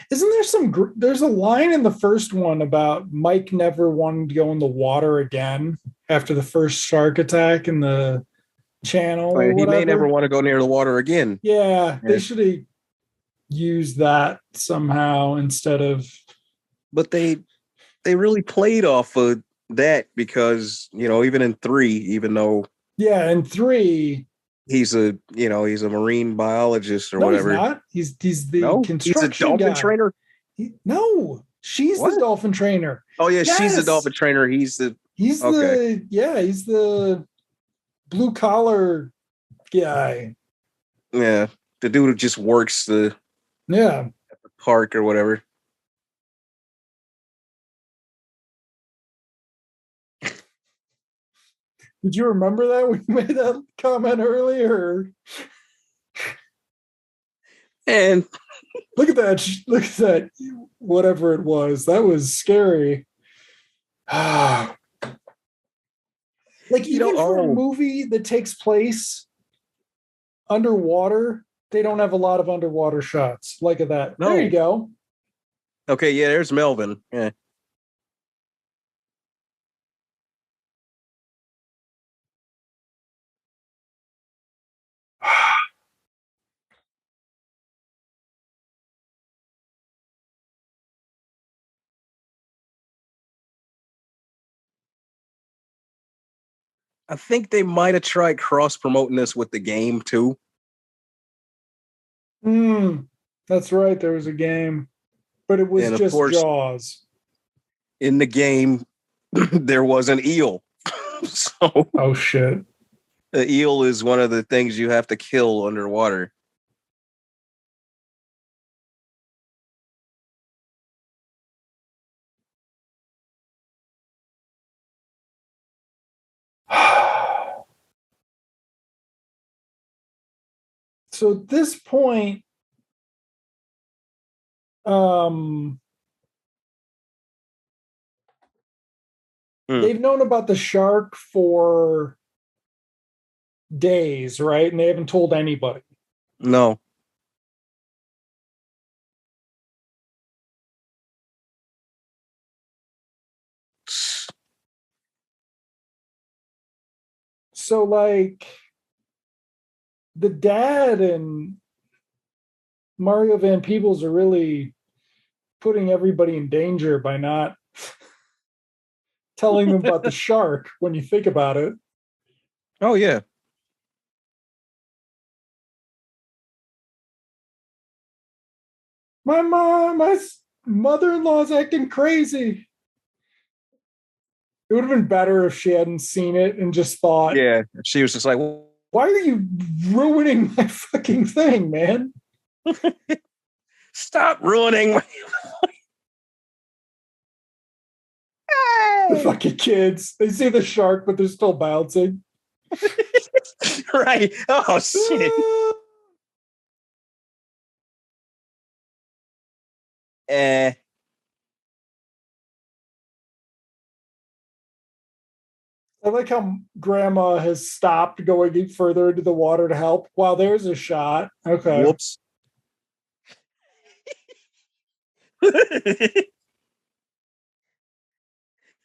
Isn't there there's a line in the first one about Mike never wanting to go in the water again after the first shark attack in the channel or whatever. He may never want to go near the water again. Yeah, they should have used that somehow instead of. But they really played off of that because, even in 3, even though. Yeah, in 3. He's a marine biologist or whatever. He's not. He's the construction he's a dolphin guy. trainer. No, she's the dolphin trainer. Oh yeah, yes. She's the dolphin trainer. He's the blue collar guy. Yeah, the dude who just works at the park or whatever. Did you remember that when you made that comment earlier? And look at that, whatever it was. That was scary. Like even for a movie that takes place underwater, they don't have a lot of underwater shots. Like at that. No. There you go. Okay, yeah, there's Melvin. Yeah. I think they might have tried cross promoting this with the game too. That's right. There was a game, but it was just Jaws. In the game, there was an eel. So, oh shit! The eel is one of the things you have to kill underwater. So at this point, they've known about the shark for days, right? And they haven't told anybody. No. So like the dad and Mario Van Peebles are really putting everybody in danger by not telling them about the shark when you think about it. Oh, yeah. My mother-in-law's acting crazy. It would have been better if she hadn't seen it and just thought. Yeah, she was just like, Why are you ruining my fucking thing, man? Stop ruining my The fucking kids. They see the shark, but they're still bouncing. right. Oh shit. Eh. I like how Grandma has stopped going further into the water to help. Wow, there's a shot. Okay. Whoops.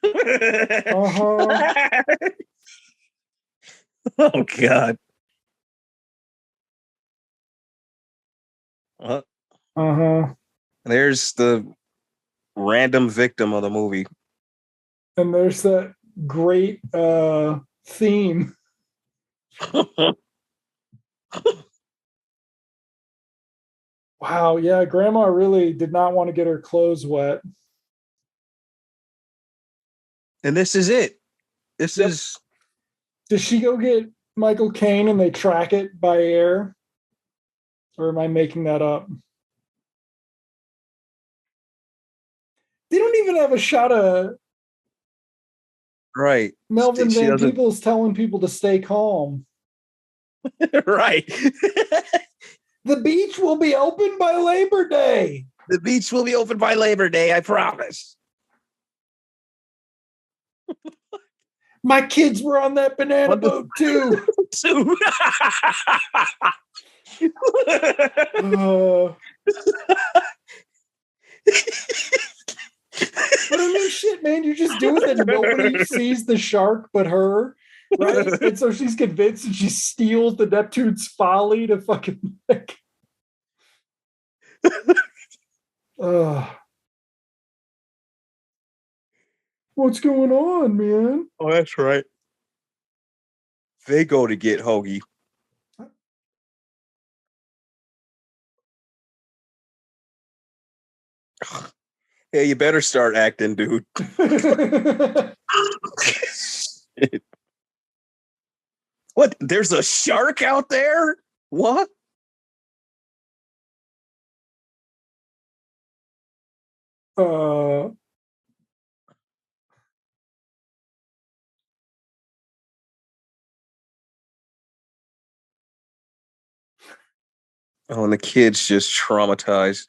Uh-huh. Oh God. Uh-huh. There's the random victim of the movie. And there's that great theme. Wow, yeah, Grandma really did not want to get her clothes wet. And this is it. This Yep. is Does she go get Michael Caine and they track it by air? Or am I making that up? They don't even have a shot of right. Melvin She Van doesn't. Peebles telling people to stay calm. Right. The beach will be open by Labor Day. The beach will be open by Labor Day, I promise. My kids were on that banana boat too. But I mean, shit, man, you just do it that nobody sees the shark but her, right? And so she's convinced and she steals the Neptune's Folly to fucking like. What's going on, man? Oh, that's right. They go to get Hoagie. Yeah, you better start acting, dude. What? There's a shark out there? What? Oh, and the kid's just traumatized.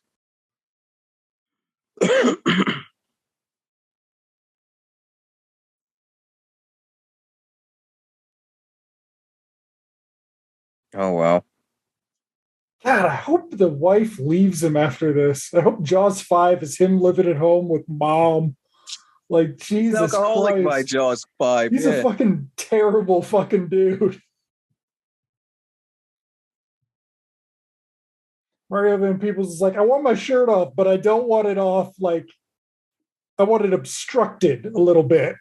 Oh, wow. God, I hope the wife leaves him after this. I hope Jaws 5 is him living at home with mom. Like, He's Jesus alcoholic by Christ. Jaws 5. He's a fucking terrible fucking dude. Mario Van Peebles is like, I want my shirt off, but I don't want it off. Like, I want it obstructed a little bit.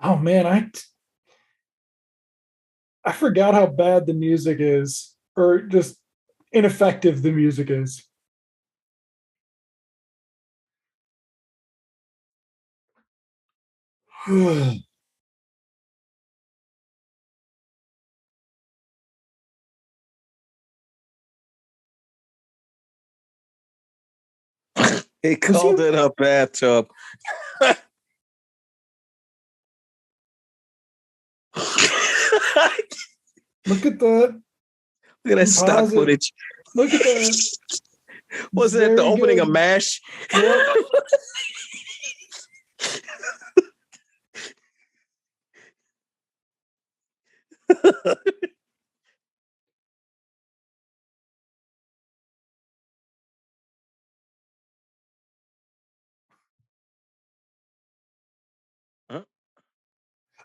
Oh man, I forgot how bad the music is, or just ineffective the music is. He called it a bathtub. Look at that. Look at that stock footage. Look at that. Was it the opening of MASH? Yep.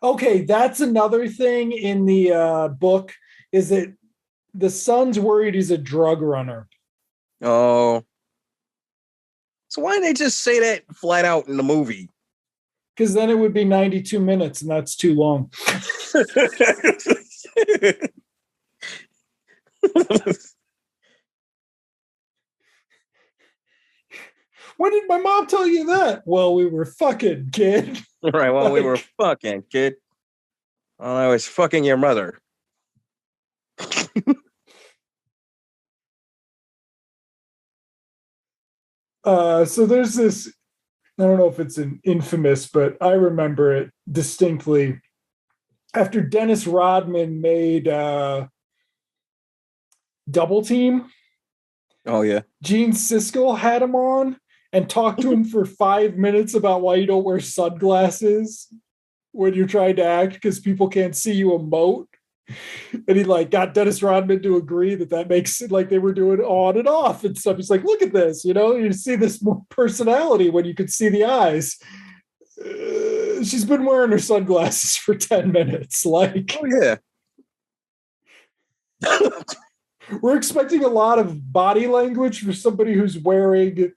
Okay, that's another thing in the book is that the son's worried he's a drug runner. Oh. So why didn't they just say that flat out in the movie? Because then it would be 92 minutes, and that's too long. When did my mom tell you that? Well, we were fucking, kid. Right. Well, we were fucking, kid. Well, I was fucking your mother. So there's this, I don't know if it's an infamous, but I remember it distinctly. After Dennis Rodman made Double Team, Oh, yeah. Gene Siskel had him on and talked to him for 5 minutes about why you don't wear sunglasses when you're trying to act because people can't see you emote. And he like got Dennis Rodman to agree that makes it like they were doing on and off and stuff. He's like, look at this, you see this more personality when you could see the eyes. She's been wearing her sunglasses for 10 minutes. Like, Oh, yeah. we're expecting a lot of body language for somebody who's wearing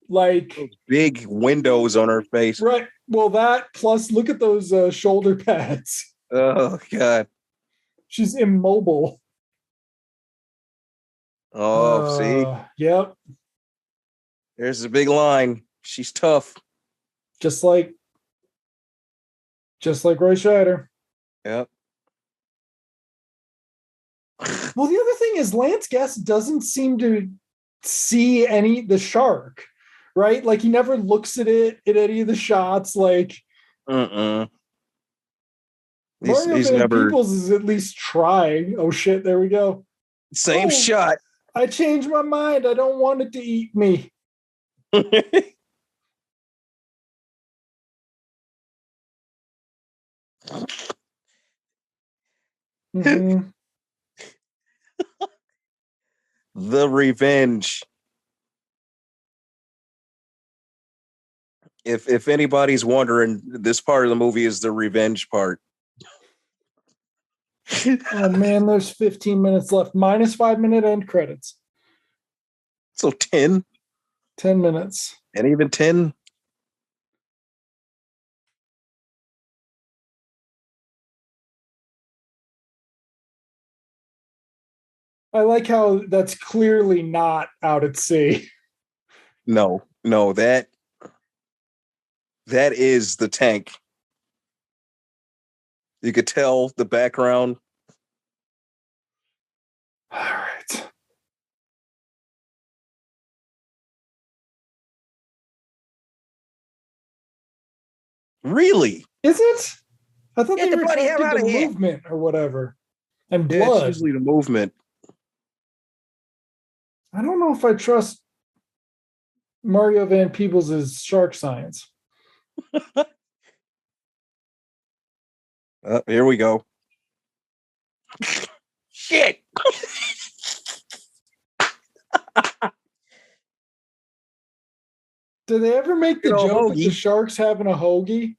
like Those big windows on her face. right. Well, that plus look at those shoulder pads. Oh, God. She's immobile. Oh, see? Yep. There's the big line. She's tough. Just like Roy Scheider. Yep. Well, the other thing is Lance Guest doesn't seem to see the shark, right? Like he never looks at it in any of the shots. Like Mario Van never Peebles is at least trying. Oh shit, there we go. same shot. I changed my mind. I don't want it to eat me. Mm-hmm. The revenge. If anybody's wondering, this part of the movie is the revenge part. Oh man, there's 15 minutes left. Minus 5 minute end credits. So 10? 10 minutes. And even 10? I like how that's clearly not out at sea. No, that is the tank. You could tell the background. All right. Really? Is it? I thought Get they the bloody hell retracted outta the here. movement or whatever. And Yeah, it's blood. usually the movement. I don't know if I trust Mario Van Peebles' shark science. Here we go. Shit. Did they ever make the Good old joke of hoagie. the sharks having a hoagie?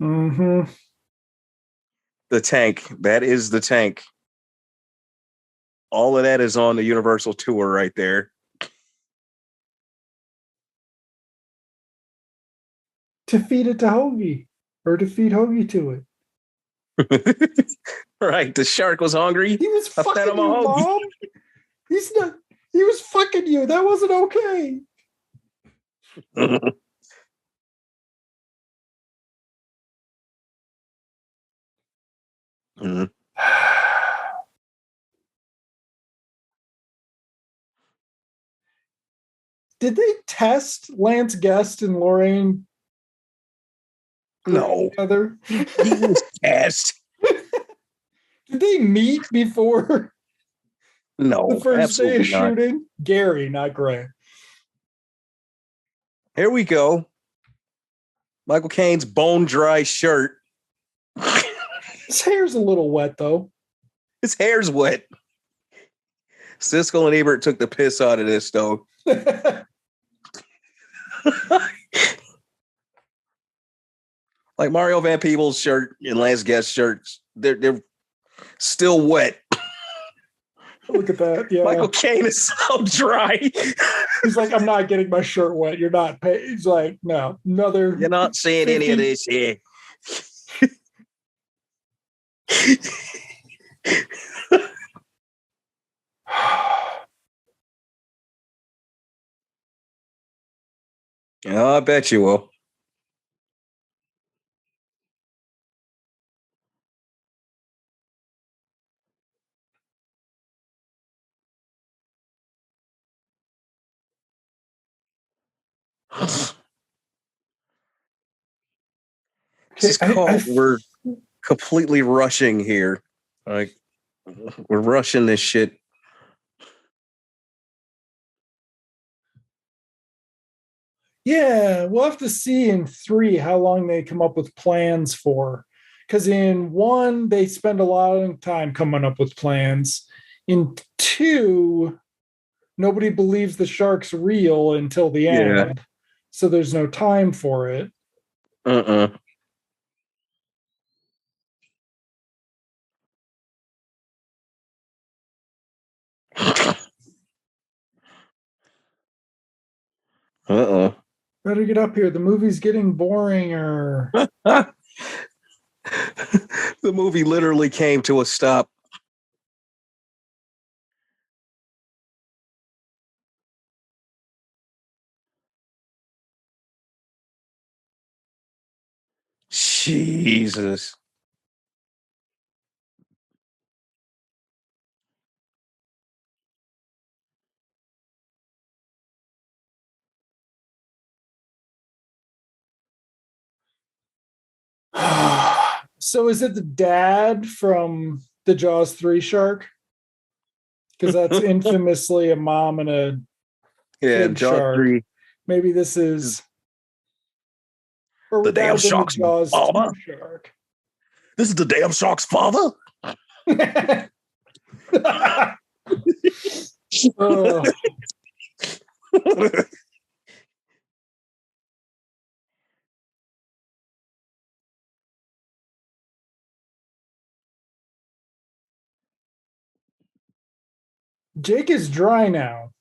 Mm-hmm. The tank. That is the tank. All of that is on the Universal tour right there. To feed it to Hoagie. Or to feed Hoagie to it. Right. The shark was hungry. He was I fed fucking him a you, hoagie. Mom. He's not. He was fucking you. That wasn't okay. Mhm. Did they test Lance Guest and Lorraine No. together? He was cast. Did they meet before No. the first day of Absolutely not. shooting? Gary, not Gray. Here we go. Michael Caine's bone dry shirt. His hair's a little wet though. His hair's wet. Siskel and Ebert took the piss out of this, though. Like Mario Van Peebles' shirt and Lance Guest shirts, they're still wet. Look at that. Yeah. Michael Caine is so dry. He's like, I'm not getting my shirt wet. You're not paying. He's like, no, another. You're not seeing any of 50 this here. I bet you will. This is called we're completely rushing here. Like we're rushing this shit. Yeah, we'll have to see in 3 how long they come up with plans for. Because in 1, they spend a lot of time coming up with plans. In 2, nobody believes the shark's real until the end. So there's no time for it. Uh-uh. Uh-uh. Better get up here. The movie's getting boring. Or the movie literally came to a stop. Jesus. so is it the dad from the Jaws 3 shark? Because that's infamously a mom and a kid Jaws shark. 3. Maybe this is, or The would that damn have been the shark's Jaws 2 father. shark? This is the damn shark's father. Oh. Jake is dry now.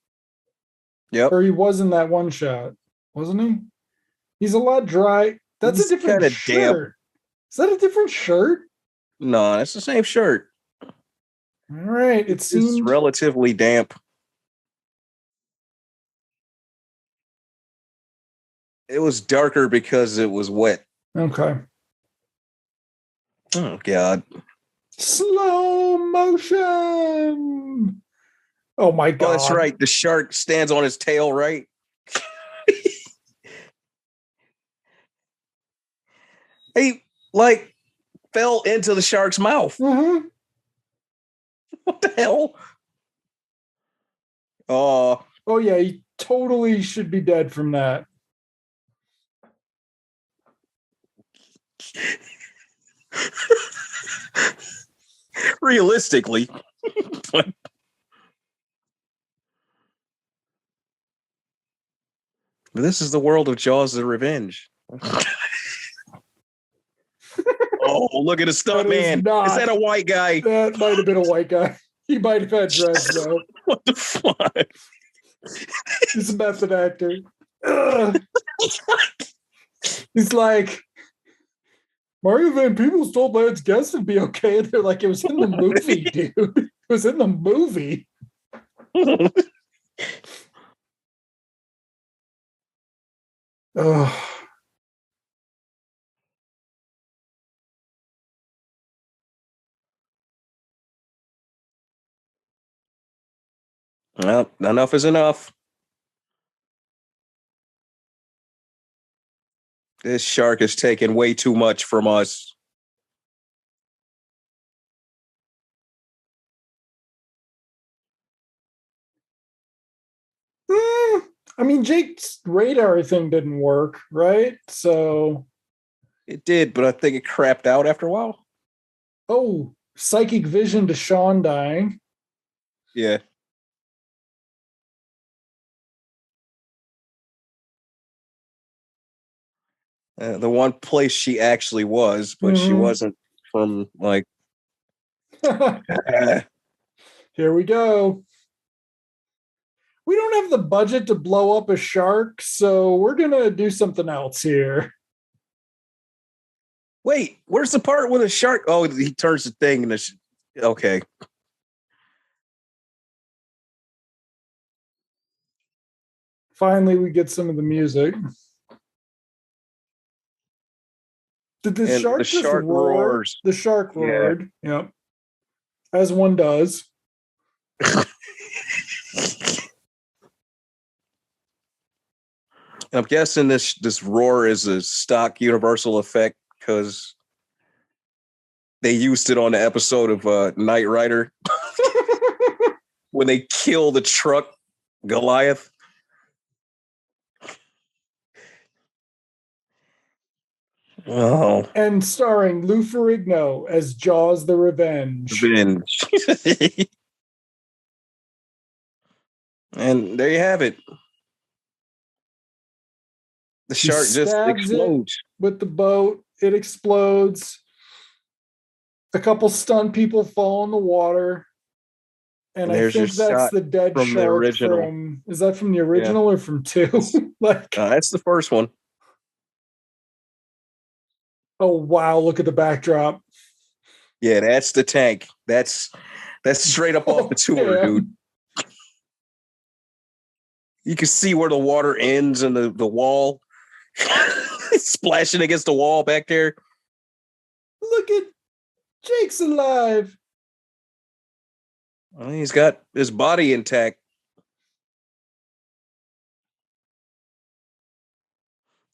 Yep. Or he was in that one shot, wasn't he? He's a lot dry. That's He's a different kinda shirt. damp. Is that a different shirt? No, it's the same shirt. All right. It seemed relatively damp. It was darker because it was wet. okay. Oh God. Slow motion. Oh my God. Oh, that's right. The shark stands on his tail, right? He like fell into the shark's mouth. Mm-hmm. What the hell? Oh. Oh yeah, he totally should be dead from that. Realistically. But this is the world of Jaws the Revenge. Oh, look at the stunt man. Is that a white guy? That might have been a white guy. He might have had dreads though. What the fuck? He's a method actor. Ugh. He's like, Mario Van Peebles told Lance Guest to be okay. And they're like, it was in the movie, dude. It was in the movie. Oh. Well, enough is enough. This shark is taking way too much from us. I mean, Jake's radar thing didn't work, right? So, It did, but I think it crapped out after a while. oh, psychic vision to Sean dying. Yeah. The one place she actually was, but she wasn't from like. Here we go. We don't have the budget to blow up a shark, so we're going to do something else here. Wait, where's the part with a shark? Oh, he turns the thing and okay. Finally, we get some of the music. Did the And shark the just shark roar? roars. The shark Yeah. roared. Yep. As one does. I'm guessing this roar is a stock universal effect because they used it on the episode of Knight Rider when they kill the truck Goliath. Oh, And starring Lou Ferrigno as Jaws the Revenge. revenge. And there you have it. The He shark just stabs it explodes. with the boat. It explodes. A couple stunned people fall in the water. And I there's your think that's shot the dead from the shark original. from, is that from the original or from 2? Like, That's the first one. oh wow, look at the backdrop. Yeah, that's the tank. That's straight up off the tour, Yeah. dude. You can see where the water ends and the wall splashing against the wall back there. Look at Jake's alive. Well, he's got his body intact.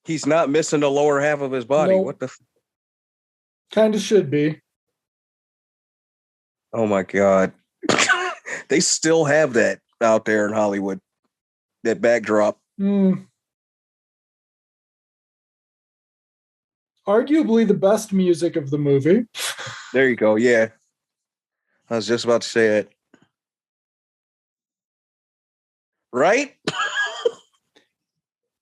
He's not missing the lower half of his body. Nope. What the? Kind of should be. Oh my God. They still have that out there in Hollywood. That backdrop. Arguably the best music of the movie. There you go. Yeah. I was just about to say it. Right?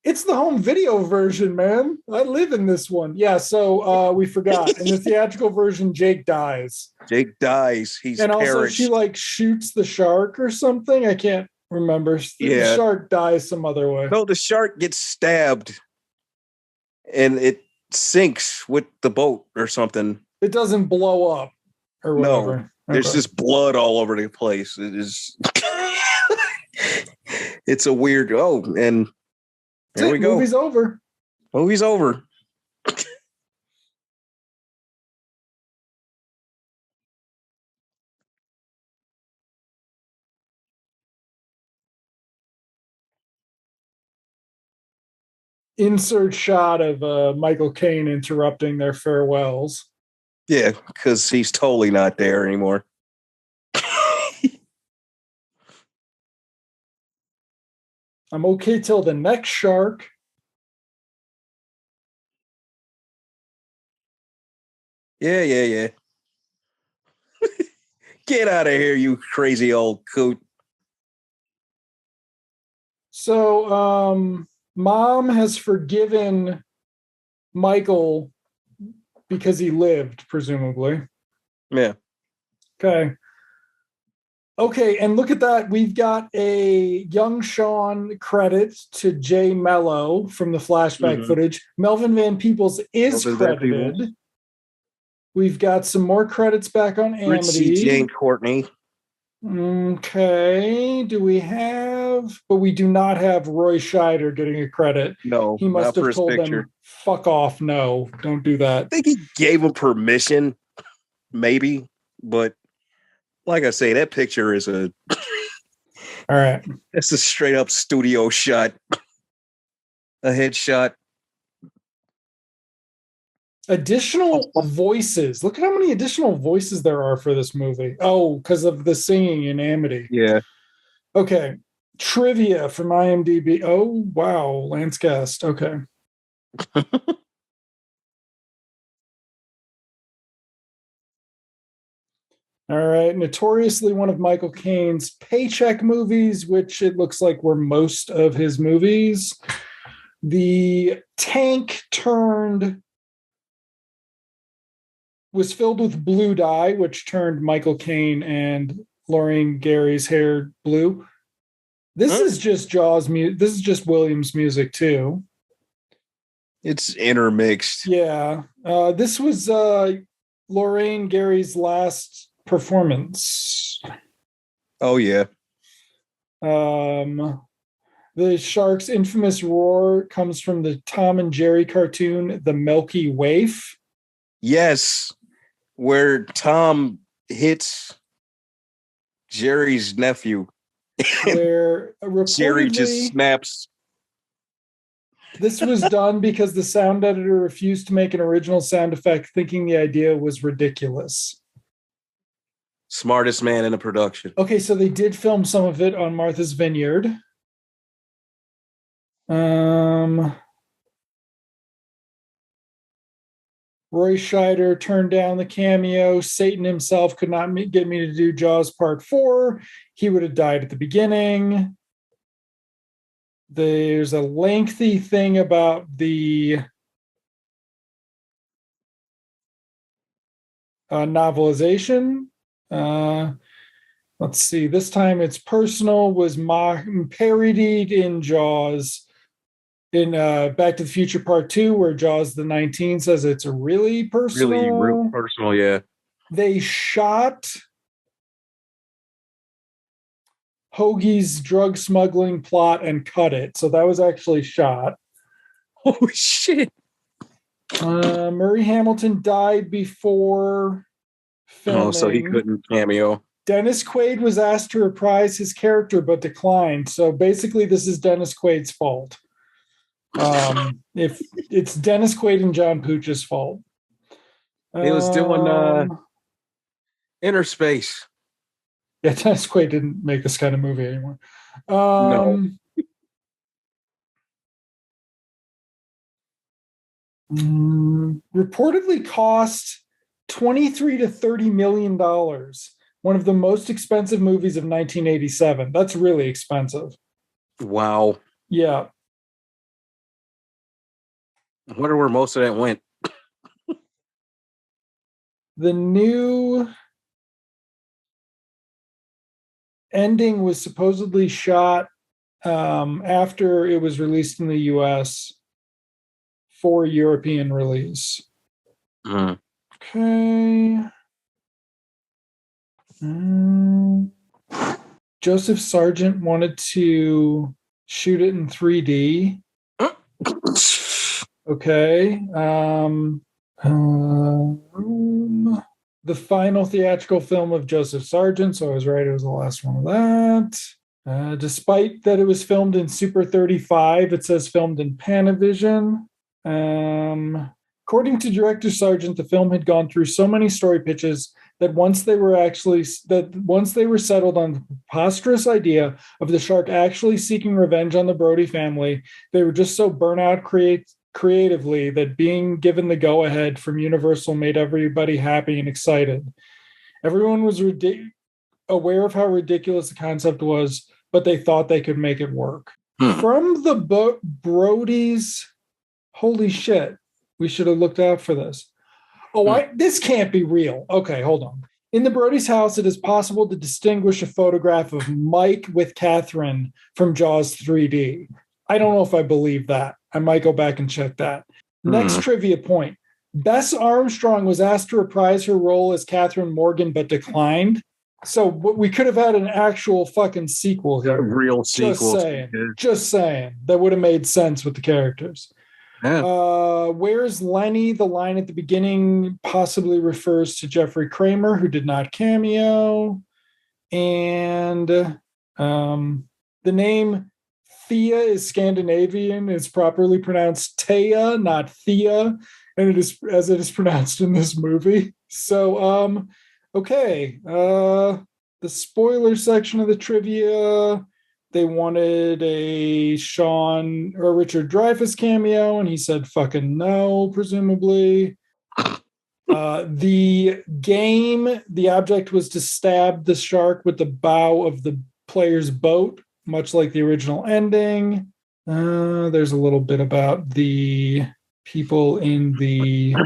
It's the home video version, man. I live in this one. Yeah, so we forgot. In the theatrical version, Jake dies. Jake dies. He's and also perished. she like shoots the shark or something. I can't remember. Yeah. The shark dies some other way. No, the shark gets stabbed and it sinks with the boat or something. It doesn't blow up or whatever. No, there's just blood all over the place. It is. It's a weird. Oh, and there we go. Movie's over. Movie's over. Insert shot of Michael Caine interrupting their farewells. Yeah, because he's totally not there anymore. I'm okay till the next shark. Yeah. Get out of here, you crazy old coot. So, Mom has forgiven Michael because he lived, presumably. Yeah. Okay, and look at that. We've got a young Sean credit to Jay Mello from the flashback footage. Melvin Van Peebles is credited. We've got some more credits back on Amity. Richie Jane Courtney. Okay, do we have? But we do not have Roy Scheider getting a credit. No, he must have told them, "Fuck off! No, don't do that." I think he gave him permission, maybe, but like I say, that picture is all right. It's a straight up studio shot, a headshot. Additional voices. Look at how many additional voices there are for this movie. Oh, because of the singing in Amity. Yeah. Okay. Trivia from IMDb. Oh, wow. Lance Guest. Okay. All right. Notoriously one of Michael Caine's paycheck movies, which it looks like were most of his movies. The tank was filled with blue dye, which turned Michael Caine and Lorraine Gary's hair blue. This is just Jaws music. This is just Williams music too. It's intermixed. Yeah. This was Lorraine Gary's last performance. Oh, yeah. The shark's infamous roar comes from the Tom and Jerry cartoon, The Milky Waif. Yes, where Tom hits Jerry's nephew. Where Jerry just reportedly snaps. this was done because the sound editor refused to make an original sound effect, thinking the idea was ridiculous. Smartest man in the production. Okay, so they did film some of it on Martha's Vineyard. Roy Scheider turned down the cameo. Satan himself could not get me to do Jaws Part 4. He would have died at the beginning. There's a lengthy thing about the novelization. Let's see. This time it's personal, was parodied in Jaws. In Back to the Future Part 2, where Jaws the 19 says it's really personal. Really real personal, yeah. They shot Hoagie's drug smuggling plot and cut it. So that was actually shot. Oh, shit. Murray Hamilton died before filming. Oh, so he couldn't cameo. Dennis Quaid was asked to reprise his character but declined. So basically, this is Dennis Quaid's fault. If it's Dennis Quaid and John Pooch's fault. He was doing Inner Space. Yeah, Dennis Quaid didn't make this kind of movie anymore. No. Reportedly cost $23 to $30 million. One of the most expensive movies of 1987. That's really expensive. Wow. Yeah. I wonder where most of that went. The new ending was supposedly shot after it was released in the US for European release. Okay. Joseph Sargent wanted to shoot it in 3D. Okay. The final theatrical film of Joseph Sargent, so I was right, it was the last one of that. Despite that it was filmed in Super 35, it says filmed in Panavision. According to director Sargent, the film had gone through so many story pitches that once they were settled on the preposterous idea of the shark actually seeking revenge on the Brody family, they were just so burnt out creatively that being given the go-ahead from Universal made everybody happy and excited. Everyone was aware of how ridiculous the concept was, but they thought they could make it work. From the Brodies, holy shit, we should have looked out for this. This can't be real. Okay, hold on. In the Brody's house, it is possible to distinguish a photograph of Mike with Catherine from Jaws 3D. I don't know if I believe that. I might go back and check that. Next trivia point. Bess Armstrong was asked to reprise her role as Catherine Morgan, but declined. So we could have had an actual fucking sequel here. A real sequel. Just saying. That would have made sense with the characters. Yeah. Where's Lenny? The line at the beginning possibly refers to Jeffrey Kramer, who did not cameo. And the name Thea is Scandinavian. It's properly pronounced Thea, not Thea, and it is as it is pronounced in this movie. So, okay. The spoiler section of the trivia. They wanted a Sean or Richard Dreyfuss cameo, and he said fucking no, presumably. The game, the object was to stab the shark with the bow of the player's boat, much like the original ending. There's a little bit about the people in the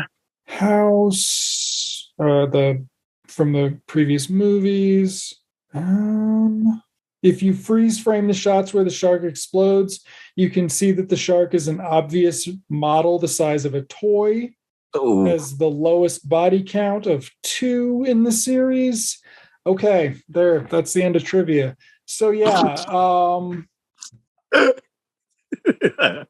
house, from the previous movies. If you freeze frame the shots where the shark explodes, you can see that the shark is an obvious model the size of a toy. Oh. Has the lowest body count of 2 in the series. Okay, there. That's the end of trivia. So yeah. All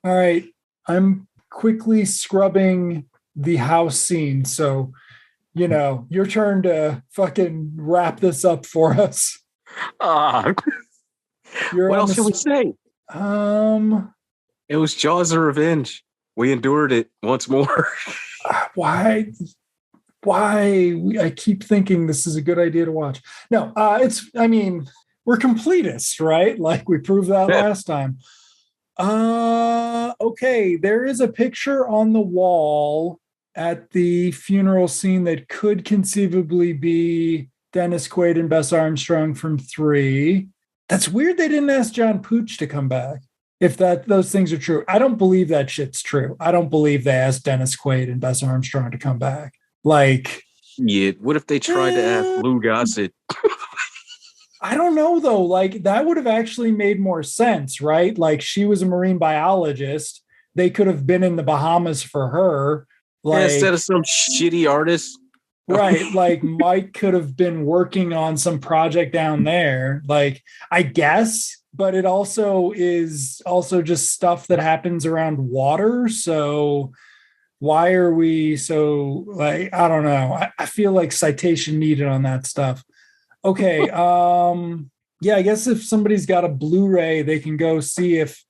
right. I'm quickly scrubbing the house scene. So, your turn to fucking wrap this up for us. You're What on else the should we say? um It was Jaws of Revenge. We endured it once more. why I keep thinking this is a good idea to watch. No, we're completists, right? Like we proved that last time. Okay, there is a picture on the wall at the funeral scene that could conceivably be Dennis Quaid and Bess Armstrong from 3. That's weird they didn't ask John Pooch to come back. If those things are true. I don't believe that shit's true. I don't believe they asked Dennis Quaid and Bess Armstrong to come back. Like, yeah, what if they tried to ask Lou Gossett? I don't know though. Like that would have actually made more sense, right? Like she was a marine biologist. They could have been in the Bahamas for her. Like instead of some shitty artist. Right. Like Mike could have been working on some project down there. Like, I guess, but it also is also just stuff that happens around water. So why are we so like, I don't know. I feel like citation needed on that stuff. Okay. Yeah, I guess if somebody's got a Blu-ray, they can go see if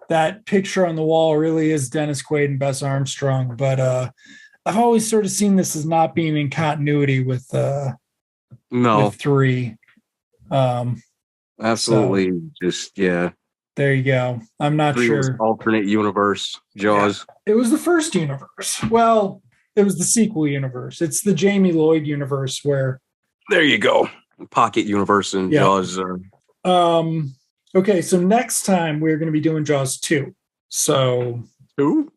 that picture on the wall really is Dennis Quaid and Bess Armstrong. But I've always sort of seen this as not being in continuity with 3. Absolutely. So, just yeah. There you go. I'm not 3 sure. Was alternate universe, Jaws. Yeah. It was the first universe. Well, it was the sequel universe. It's the Jamie Lloyd universe where. There you go. Pocket universe and Jaws. Okay, so next time we're going to be doing Jaws 2. So 2?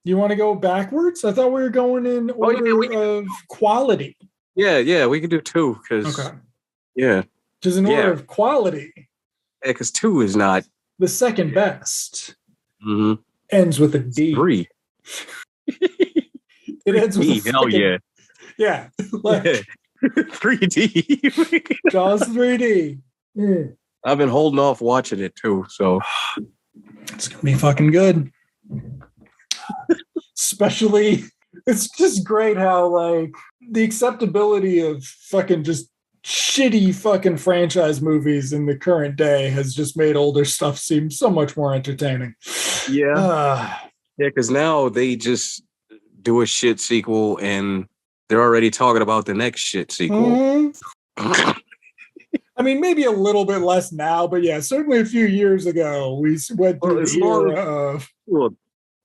You want to go backwards? I thought we were going in order of quality. Yeah, we can do 2 because just in order of quality. Yeah, because 2 is not the second best. Mm-hmm. Ends with a D. 3. It ends with a hell yeah. Yeah. Like, 3D. Jaws 3D. Mm. I've been holding off watching it too, so it's gonna be fucking good. Especially, it's just great how like the acceptability of fucking just shitty fucking franchise movies in the current day has just made older stuff seem so much more entertaining. Yeah, because now they just do a shit sequel and they're already talking about the next shit sequel. Mm-hmm. I mean, maybe a little bit less now, but yeah, certainly a few years ago, we went through the era of. Well,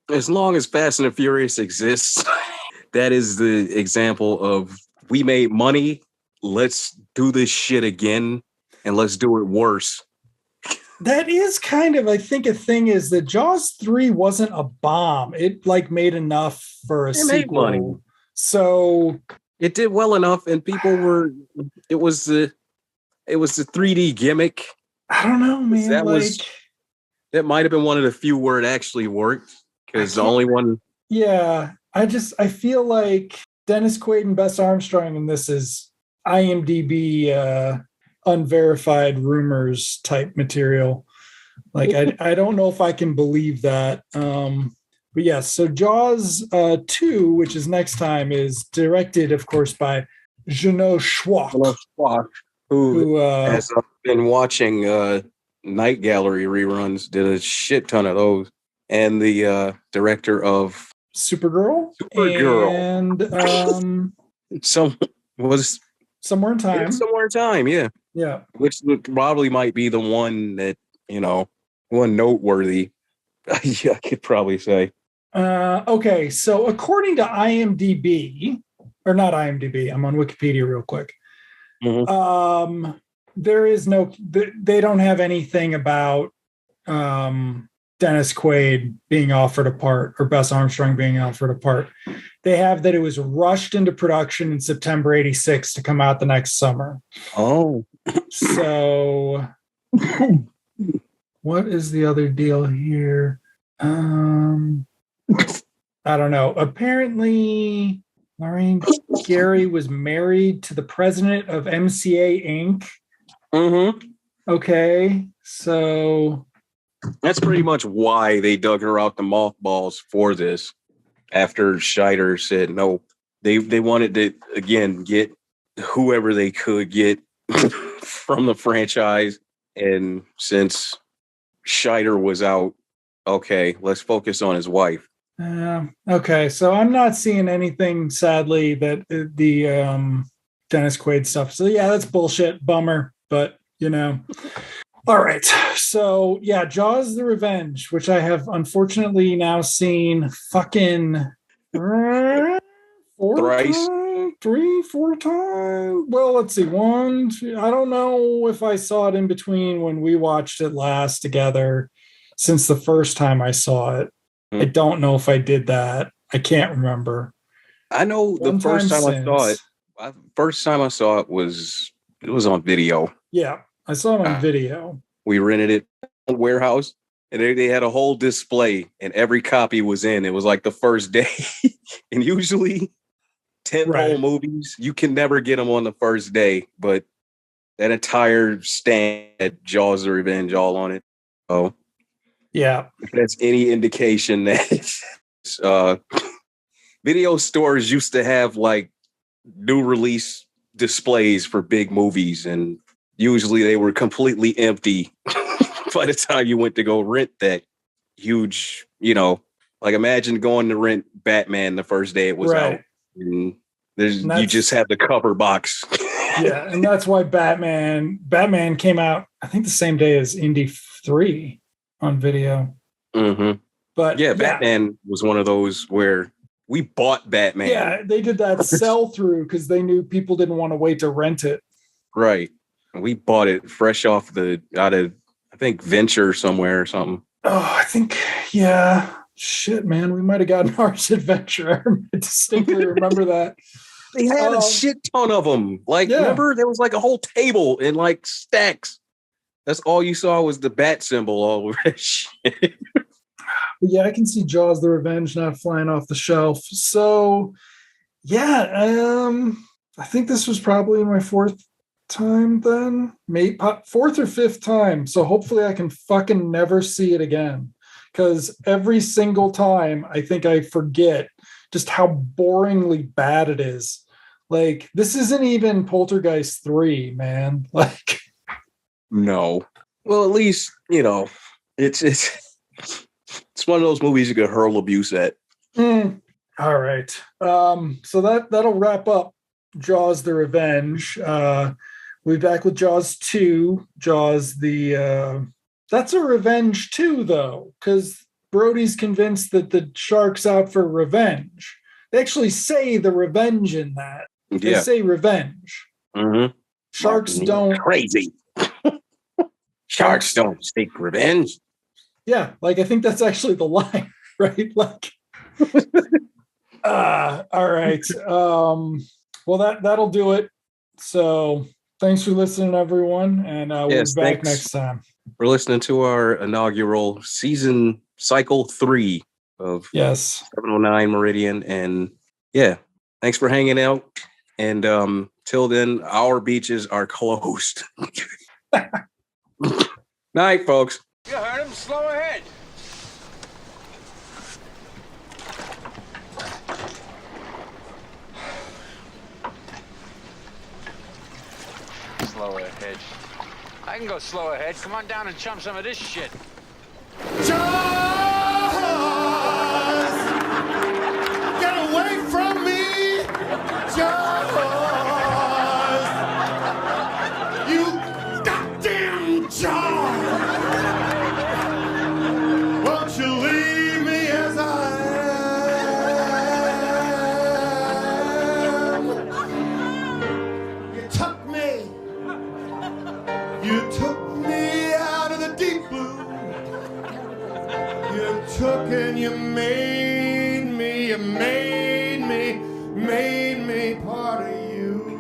as long as Fast and the Furious exists, that is the example of we made money. Let's do this shit again, and let's do it worse. That is kind of, I think, a thing is that Jaws 3 wasn't a bomb. It like made enough for a sequel. Made money. So it did well enough, and people were. It was the 3D gimmick. I don't know, man. That might have been one of the few where it actually worked. Because the only one. Yeah, I feel like Dennis Quaid and Bess Armstrong, and this is IMDb unverified rumors type material. Like I don't know if I can believe that. But yes, so Jaws 2, which is next time, is directed, of course, by Jeannot Schwartz. Who has been watching Night Gallery reruns, did a shit ton of those, and the director of Supergirl, and Somewhere in Time, yeah, which probably might be the one that one noteworthy. I could probably say. Okay, so according to IMDb, or not IMDb, I'm on Wikipedia real quick. Mm-hmm. There is they don't have anything about Dennis Quaid being offered a part or Bess Armstrong being offered a part. They have that it was rushed into production in September 86 to come out the next summer. Oh. So what is the other deal here? I don't know. Apparently Lorraine Gary was married to the president of MCA Inc. Mm-hmm. Okay, so that's pretty much why they dug her out the mothballs for this. after Scheider said no. They wanted to again get whoever they could get from the franchise, and since Scheider was out, okay, let's focus on his wife. Okay, so I'm not seeing anything, sadly, that the Dennis Quaid stuff. So yeah, that's bullshit. Bummer, but All right. So yeah, Jaws: The Revenge, which I have unfortunately now seen fucking Thrice. 4 times. Well, let's see. One, two, I don't know if I saw it in between when we watched it last together since the first time I saw it. I don't know if I did that. I can't remember. I know the first time I saw it was on video. Yeah, I saw it on video. We rented it at a warehouse, and they had a whole display, and every copy was in. It was like the first day. And usually 10 whole movies, you can never get them on the first day, but that entire stand had Jaws: The Revenge all on it. Oh, yeah. If that's any indication that video stores used to have like new release displays for big movies, and usually they were completely empty by the time you went to go rent that huge, like imagine going to rent Batman the first day it was out. And you just have the cover box. Yeah, and that's why Batman came out, I think, the same day as Indy 3 on video. Mm-hmm. But yeah, Batman was one of those where we bought Batman. Yeah, they did that sell through because they knew people didn't want to wait to rent it. Right. We bought it fresh out of I think Venture somewhere or something. Oh, I think, yeah. Shit, man, we might have gotten ours at Venture. I distinctly remember that. They had a shit ton of them. Remember, there was like a whole table in like stacks. That's all you saw was the bat symbol all over that shit. Yeah, I can see Jaws: The Revenge not flying off the shelf. So, yeah, I think this was probably my fourth time then. Maybe fourth or fifth time. So hopefully I can fucking never see it again. Because every single time I think I forget just how boringly bad it is. Like, this isn't even Poltergeist 3, man. Like, no. Well, at least, it's one of those movies you could hurl abuse at. All right. So that'll wrap up Jaws: The Revenge. We'll be back with Jaws 2. Jaws that's a revenge too, though, because Brody's convinced that the shark's out for revenge. They actually say the revenge in that. They say revenge. Mm-hmm. Sharks don't. Crazy. Sharks don't seek revenge. Yeah, I think that's actually the line, right? All right. Well, that'll do it. So thanks for listening, everyone, and we'll be back next time. For listening to our inaugural season cycle 3 of 709 Meridian, and thanks for hanging out. And till then, our beaches are closed. Night, folks. You heard him. Slow ahead. Slow ahead. I can go slow ahead. Come on down and chump some of this shit. Jaws! Get away from me! Jaws! You goddamn Jaws! Won't you leave me as I am? You took me. You took me out of the deep blue. You took and you made me part of you.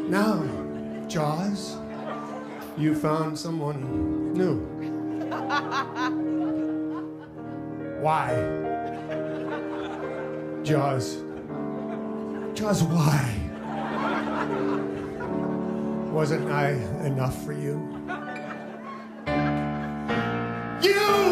Now, Jaws, you found someone new. Why? Jaws, why? Wasn't I enough for you? You